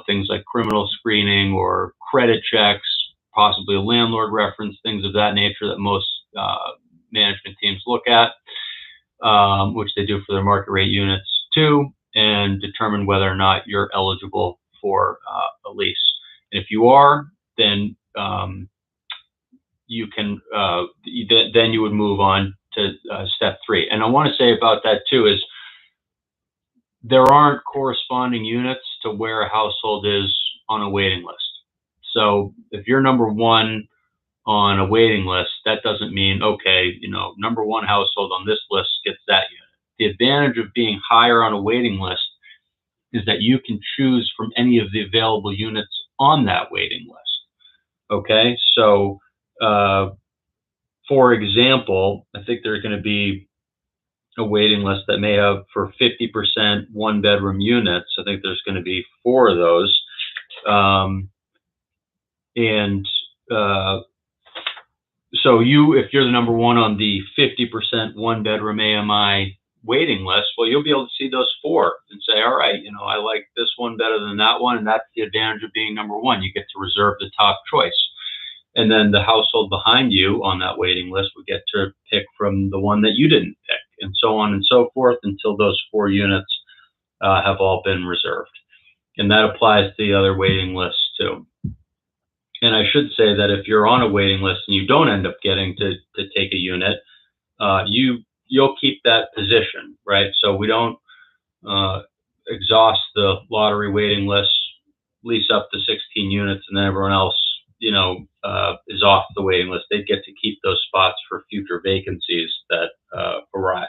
things like criminal screening or credit checks, possibly a landlord reference, things of that nature that most management teams look at. Which they do for their market rate units too, and determine whether or not you're eligible for a lease. And if you are, then you can then you would move on to step 3. And I want to say about that too is there aren't corresponding units to where a household is on a waiting list. So if you're number one on a waiting list, that doesn't mean, okay, number one household on this list gets that unit. The advantage of being higher on a waiting list is that you can choose from any of the available units on that waiting list. Okay, so for example, I think there's going to be a waiting list that may have for 50% one-bedroom units. I think there's going to be 4 of those. So if you're the number one on the 50% one-bedroom AMI waiting list, well, you'll be able to see those 4 and say, all right, I like this one better than that one, and that's the advantage of being number one. You get to reserve the top choice. And then the household behind you on that waiting list would get to pick from the one that you didn't pick, and so on and so forth until those 4 units have all been reserved. And that applies to the other waiting lists too. And I should say that if you're on a waiting list and you don't end up getting to take a unit, you'll keep that position, right? So we don't exhaust the lottery waiting list, lease up to 16 units, and then everyone else, is off the waiting list. They get to keep those spots for future vacancies that arise.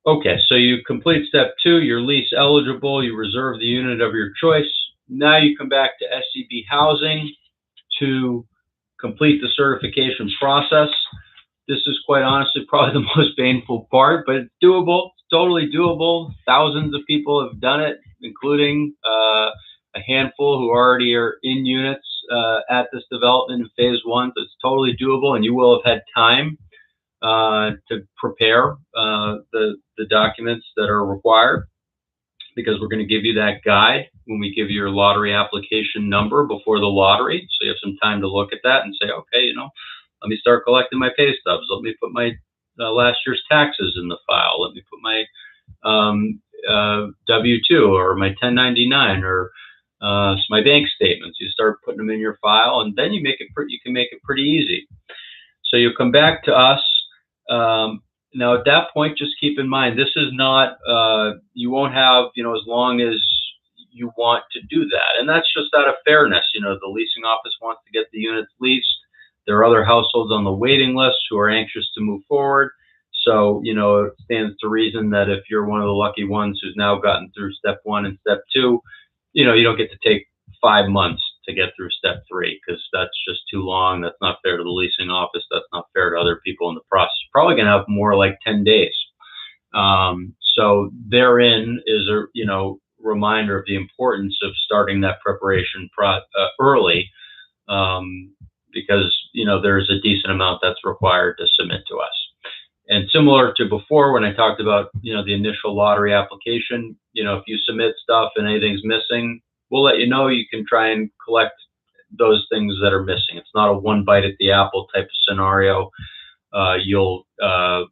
Okay, so you complete step 2, you're lease eligible, you reserve the unit of your choice. Now you come back to SCB Housing to complete the certification process. This is quite honestly probably the most painful part, but it's doable. It's totally doable. Thousands of people have done it, including a handful who already are in units at this development in phase 1. So it's totally doable, and you will have had time to prepare the documents that are required, because we're going to give you that guide when we give you your lottery application number before the lottery. So you have some time to look at that and say, okay, let me start collecting my pay stubs. Let me put my last year's taxes in the file. Let me put my W-2 or my 1099 or my bank statements. You start putting them in your file, and then you can make it pretty easy. So you come back to us. Now at that point, just keep in mind, this is not, you won't have, as long as you want to do that. And that's just out of fairness. The leasing office wants to get the units leased. There are other households on the waiting list who are anxious to move forward. So, it stands to reason that if you're one of the lucky ones who's now gotten through step 1 and step 2, you don't get to take 5 months to get through step 3, because that's just too long. That's not fair to the leasing office. That's not fair to other people in the process. You're probably going to have more like 10 days. So therein is a, reminder of the importance of starting that preparation early, because, there's a decent amount that's required to submit to us. And similar to before, when I talked about, the initial lottery application, if you submit stuff and anything's missing, we'll let you know. You can try and collect those things that are missing. It's not a one bite at the apple type of scenario. You'll, and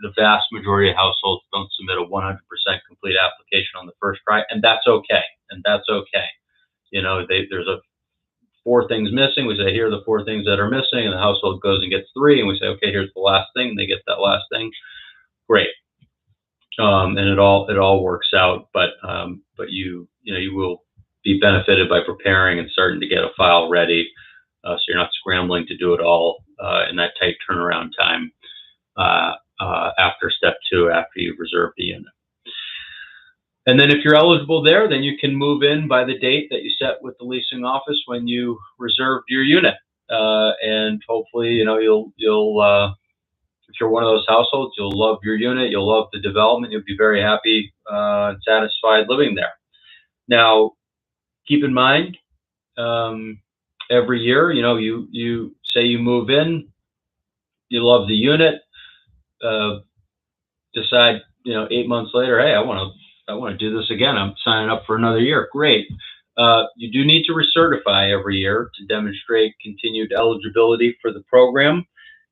the vast majority of households don't submit a 100% complete application on the first try, and that's okay. There's a 4 things missing. We say, here are the 4 things that are missing, and the household goes and gets 3, and we say, okay, here's the last thing, and they get that last thing. Great. And it all works out, but you will be benefited by preparing and starting to get a file ready, so you're not scrambling to do it all in that tight turnaround time after step 2, after you've reserved the unit. And then if you're eligible there, then you can move in by the date that you set with the leasing office when you reserved your unit, and hopefully, you'll if you're one of those households, you'll love your unit, you'll love the development, you'll be very happy and satisfied living there. Now, keep in mind, every year, you say you move in, you love the unit, decide, 8 months later, hey, I want to do this again. I'm signing up for another year. Great. You do need to recertify every year to demonstrate continued eligibility for the program.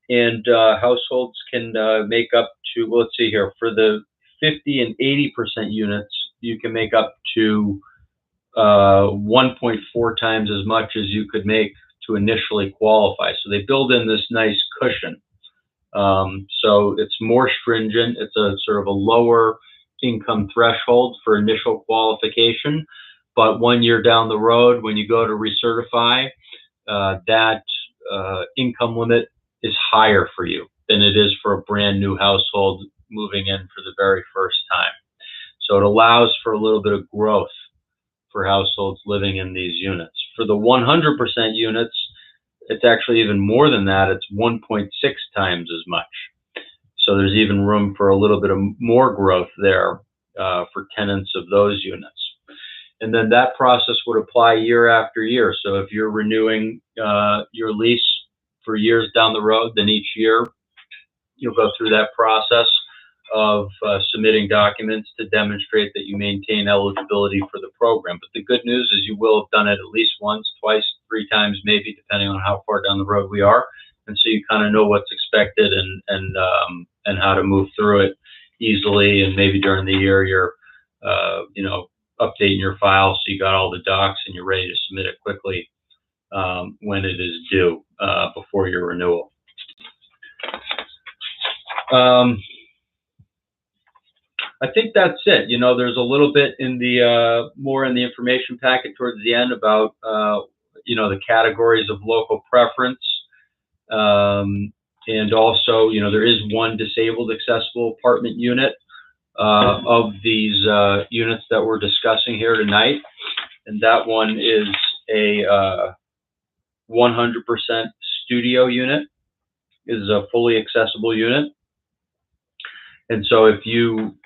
And households can make up to, well, let's see here, for the 50 and 80% units, you can make up to 1.4 times as much as you could make to initially qualify. So they build in this nice cushion. So it's more stringent. It's a sort of a lower income threshold for initial qualification. But 1 year down the road, when you go to recertify, that income limit is higher for you than it is for a brand new household moving in for the very first time. So it allows for a little bit of growth for households living in these units. For the 100% units, it's actually even more than that. It's 1.6 times as much. So there's even room for a little bit of more growth there for tenants of those units. And then that process would apply year after year. So if you're renewing your lease for years down the road, then each year you'll go through that process of submitting documents to demonstrate that you maintain eligibility for the program. But the good news is you will have done it at least once, twice, 3 times, maybe, depending on how far down the road we are. And so you kind of know what's expected and how to move through it easily. And maybe during the year you're updating your file so you got all the docs and you're ready to submit it quickly when it is due before your renewal. I think that's it. There's a little bit in the more in the information packet towards the end about the categories of local preference, and also there is one disabled accessible apartment unit of these units that we're discussing here tonight, and that one is a 100% studio unit. Is a fully accessible unit, and so if you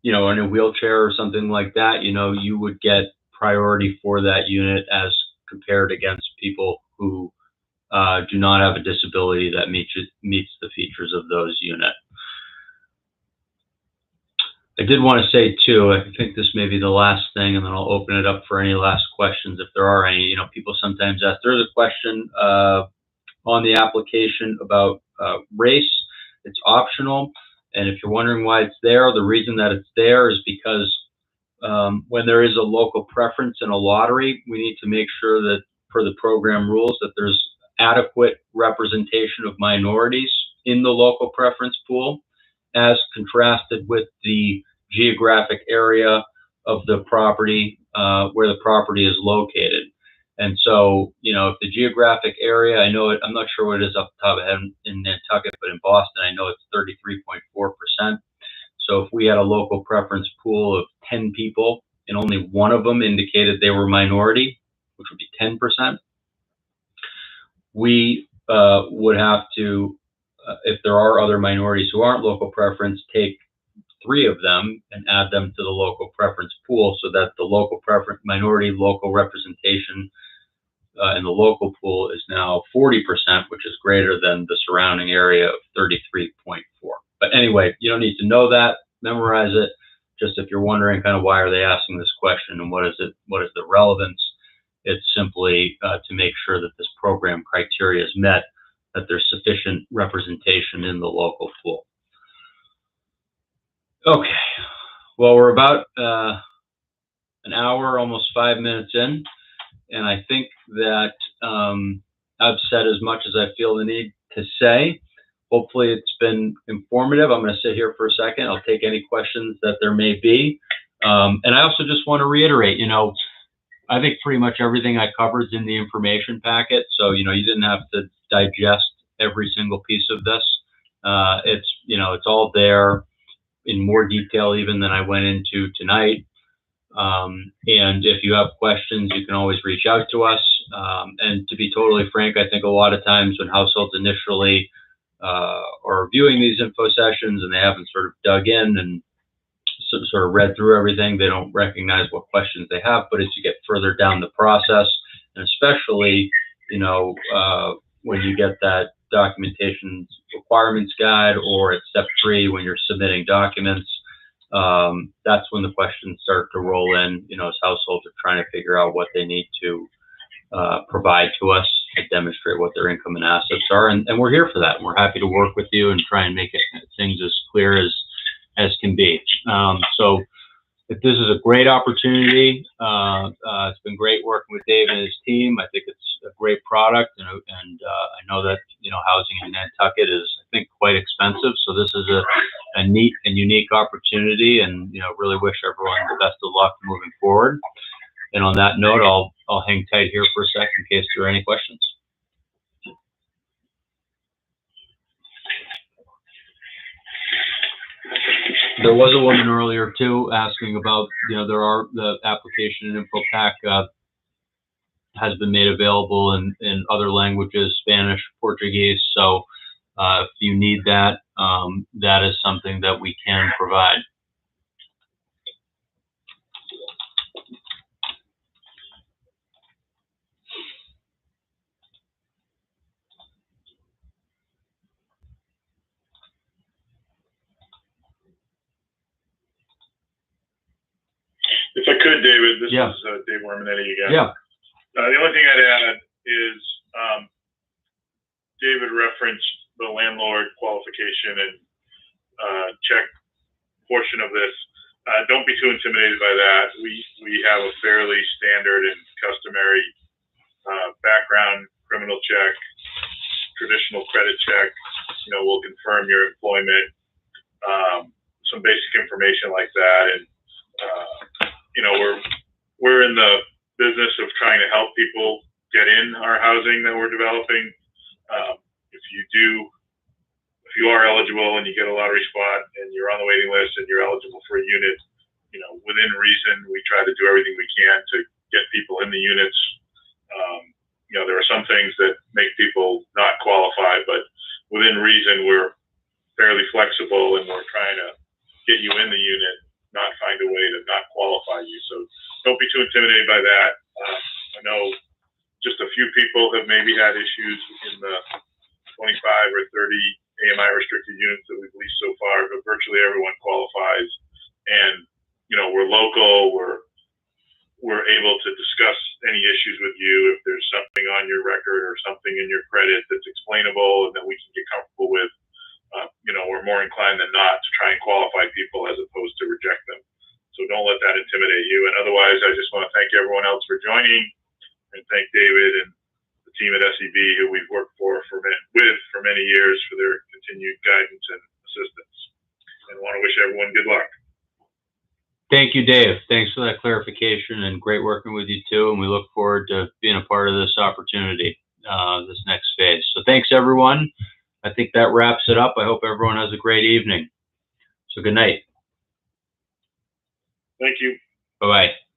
in a wheelchair or something like that, you would get priority for that unit as compared against people who do not have a disability that meets the features of those units. I did want to say too, I think this may be the last thing, and then I'll open it up for any last questions if there are any. People sometimes ask. There's a question on the application about race. It's optional. And if you're wondering why it's there, the reason that it's there is because when there is a local preference in a lottery, we need to make sure that, per the program rules, that there's adequate representation of minorities in the local preference pool, as contrasted with the geographic area of the property where the property is located. And so, if the geographic area, I know it, I'm not sure what it is off the top of my head in Nantucket, but in Boston, I know it's 33.4%. So if we had a local preference pool of 10 people and only one of them indicated they were minority, which would be 10%, we would have to, if there are other minorities who aren't local preference, take 3 of them and add them to the local preference pool so that the local preference minority local representation in the local pool is now 40%, which is greater than the surrounding area of 33.4. But anyway, you don't need to know that, memorize it. Just if you're wondering kind of why are they asking this question and what is the relevance, it's simply to make sure that this program criteria is met, that there's sufficient representation in the local pool. Okay, well, we're about an hour, almost 5 minutes in. And I think that I've said as much as I feel the need to say. Hopefully it's been informative. I'm going to sit here for a second. I'll take any questions that there may be. And I also just want to reiterate, you know, I think pretty much everything I covered is in the information packet. So, you know, you didn't have to digest every single piece of this. It's, you know, it's all there in more detail even than I went into tonight. And if you have questions, you can always reach out to us. And to be totally frank, I think a lot of times when households initially are viewing these info sessions and they haven't sort of dug in and sort of read through everything, they don't recognize what questions they have. But as you get further down the process, and especially, you know, when you get that documentation requirements guide, or at step 3 when you're submitting documents, that's when the questions start to roll in, you know, as households are trying to figure out what they need to provide to us to demonstrate what their income and assets are. And we're here for that. And we're happy to work with you and try and make things as clear as can be. So if this is a great opportunity, it's been great working with Dave and his team. I think it's a great product, and I know that, you know, housing in Nantucket is, I think, quite expensive. So this is a neat and unique opportunity, and, you know, really wish everyone the best of luck moving forward. And on that note, I'll hang tight here for a second in case there are any questions. There was a woman earlier too asking about, you know, the application and info pack has been made available in other languages, Spanish, Portuguese. So if you need that, that is something that we can provide. If I could, David, this Yeah. is Dave Ormanetti again. Yeah. The only thing I'd add is David referenced the landlord qualification and check portion of this. Don't be too intimidated by that. We have a fairly standard and customary background criminal check, traditional credit check. You know, we'll confirm your employment, some basic information like that, and you know, we're in the business of trying to help people get in our housing that we're developing. If you are eligible and you get a lottery spot and you're on the waiting list and you're eligible for a unit, you know, within reason, we try to do everything we can to get people in the units. You know, there are some things that make people not qualify, but within reason, we're fairly flexible and we're trying to get you in the unit, not find a way to not qualify you. So don't be too intimidated by that. I know just a few people have maybe had issues in the 25 or 30 AMI restricted units that we've leased so far, but virtually everyone qualifies. And, you know, we're local, we're able to discuss any issues with you. If there's something on your record or something in your credit that's explainable and that we can get comfortable with, you know, we're more inclined than not to try and qualify people as opposed to reject them. So don't let that intimidate you. And otherwise, I just want to thank everyone else for joining, and thank David and the team at SEB who we've worked with for many years for their continued guidance and assistance. And I want to wish everyone good luck. Thank you, Dave. Thanks for that clarification, and great working with you too. And we look forward to being a part of this opportunity, this next phase. So thanks, everyone. I think that wraps it up. I hope everyone has a great evening. So good night. Thank you. Bye-bye.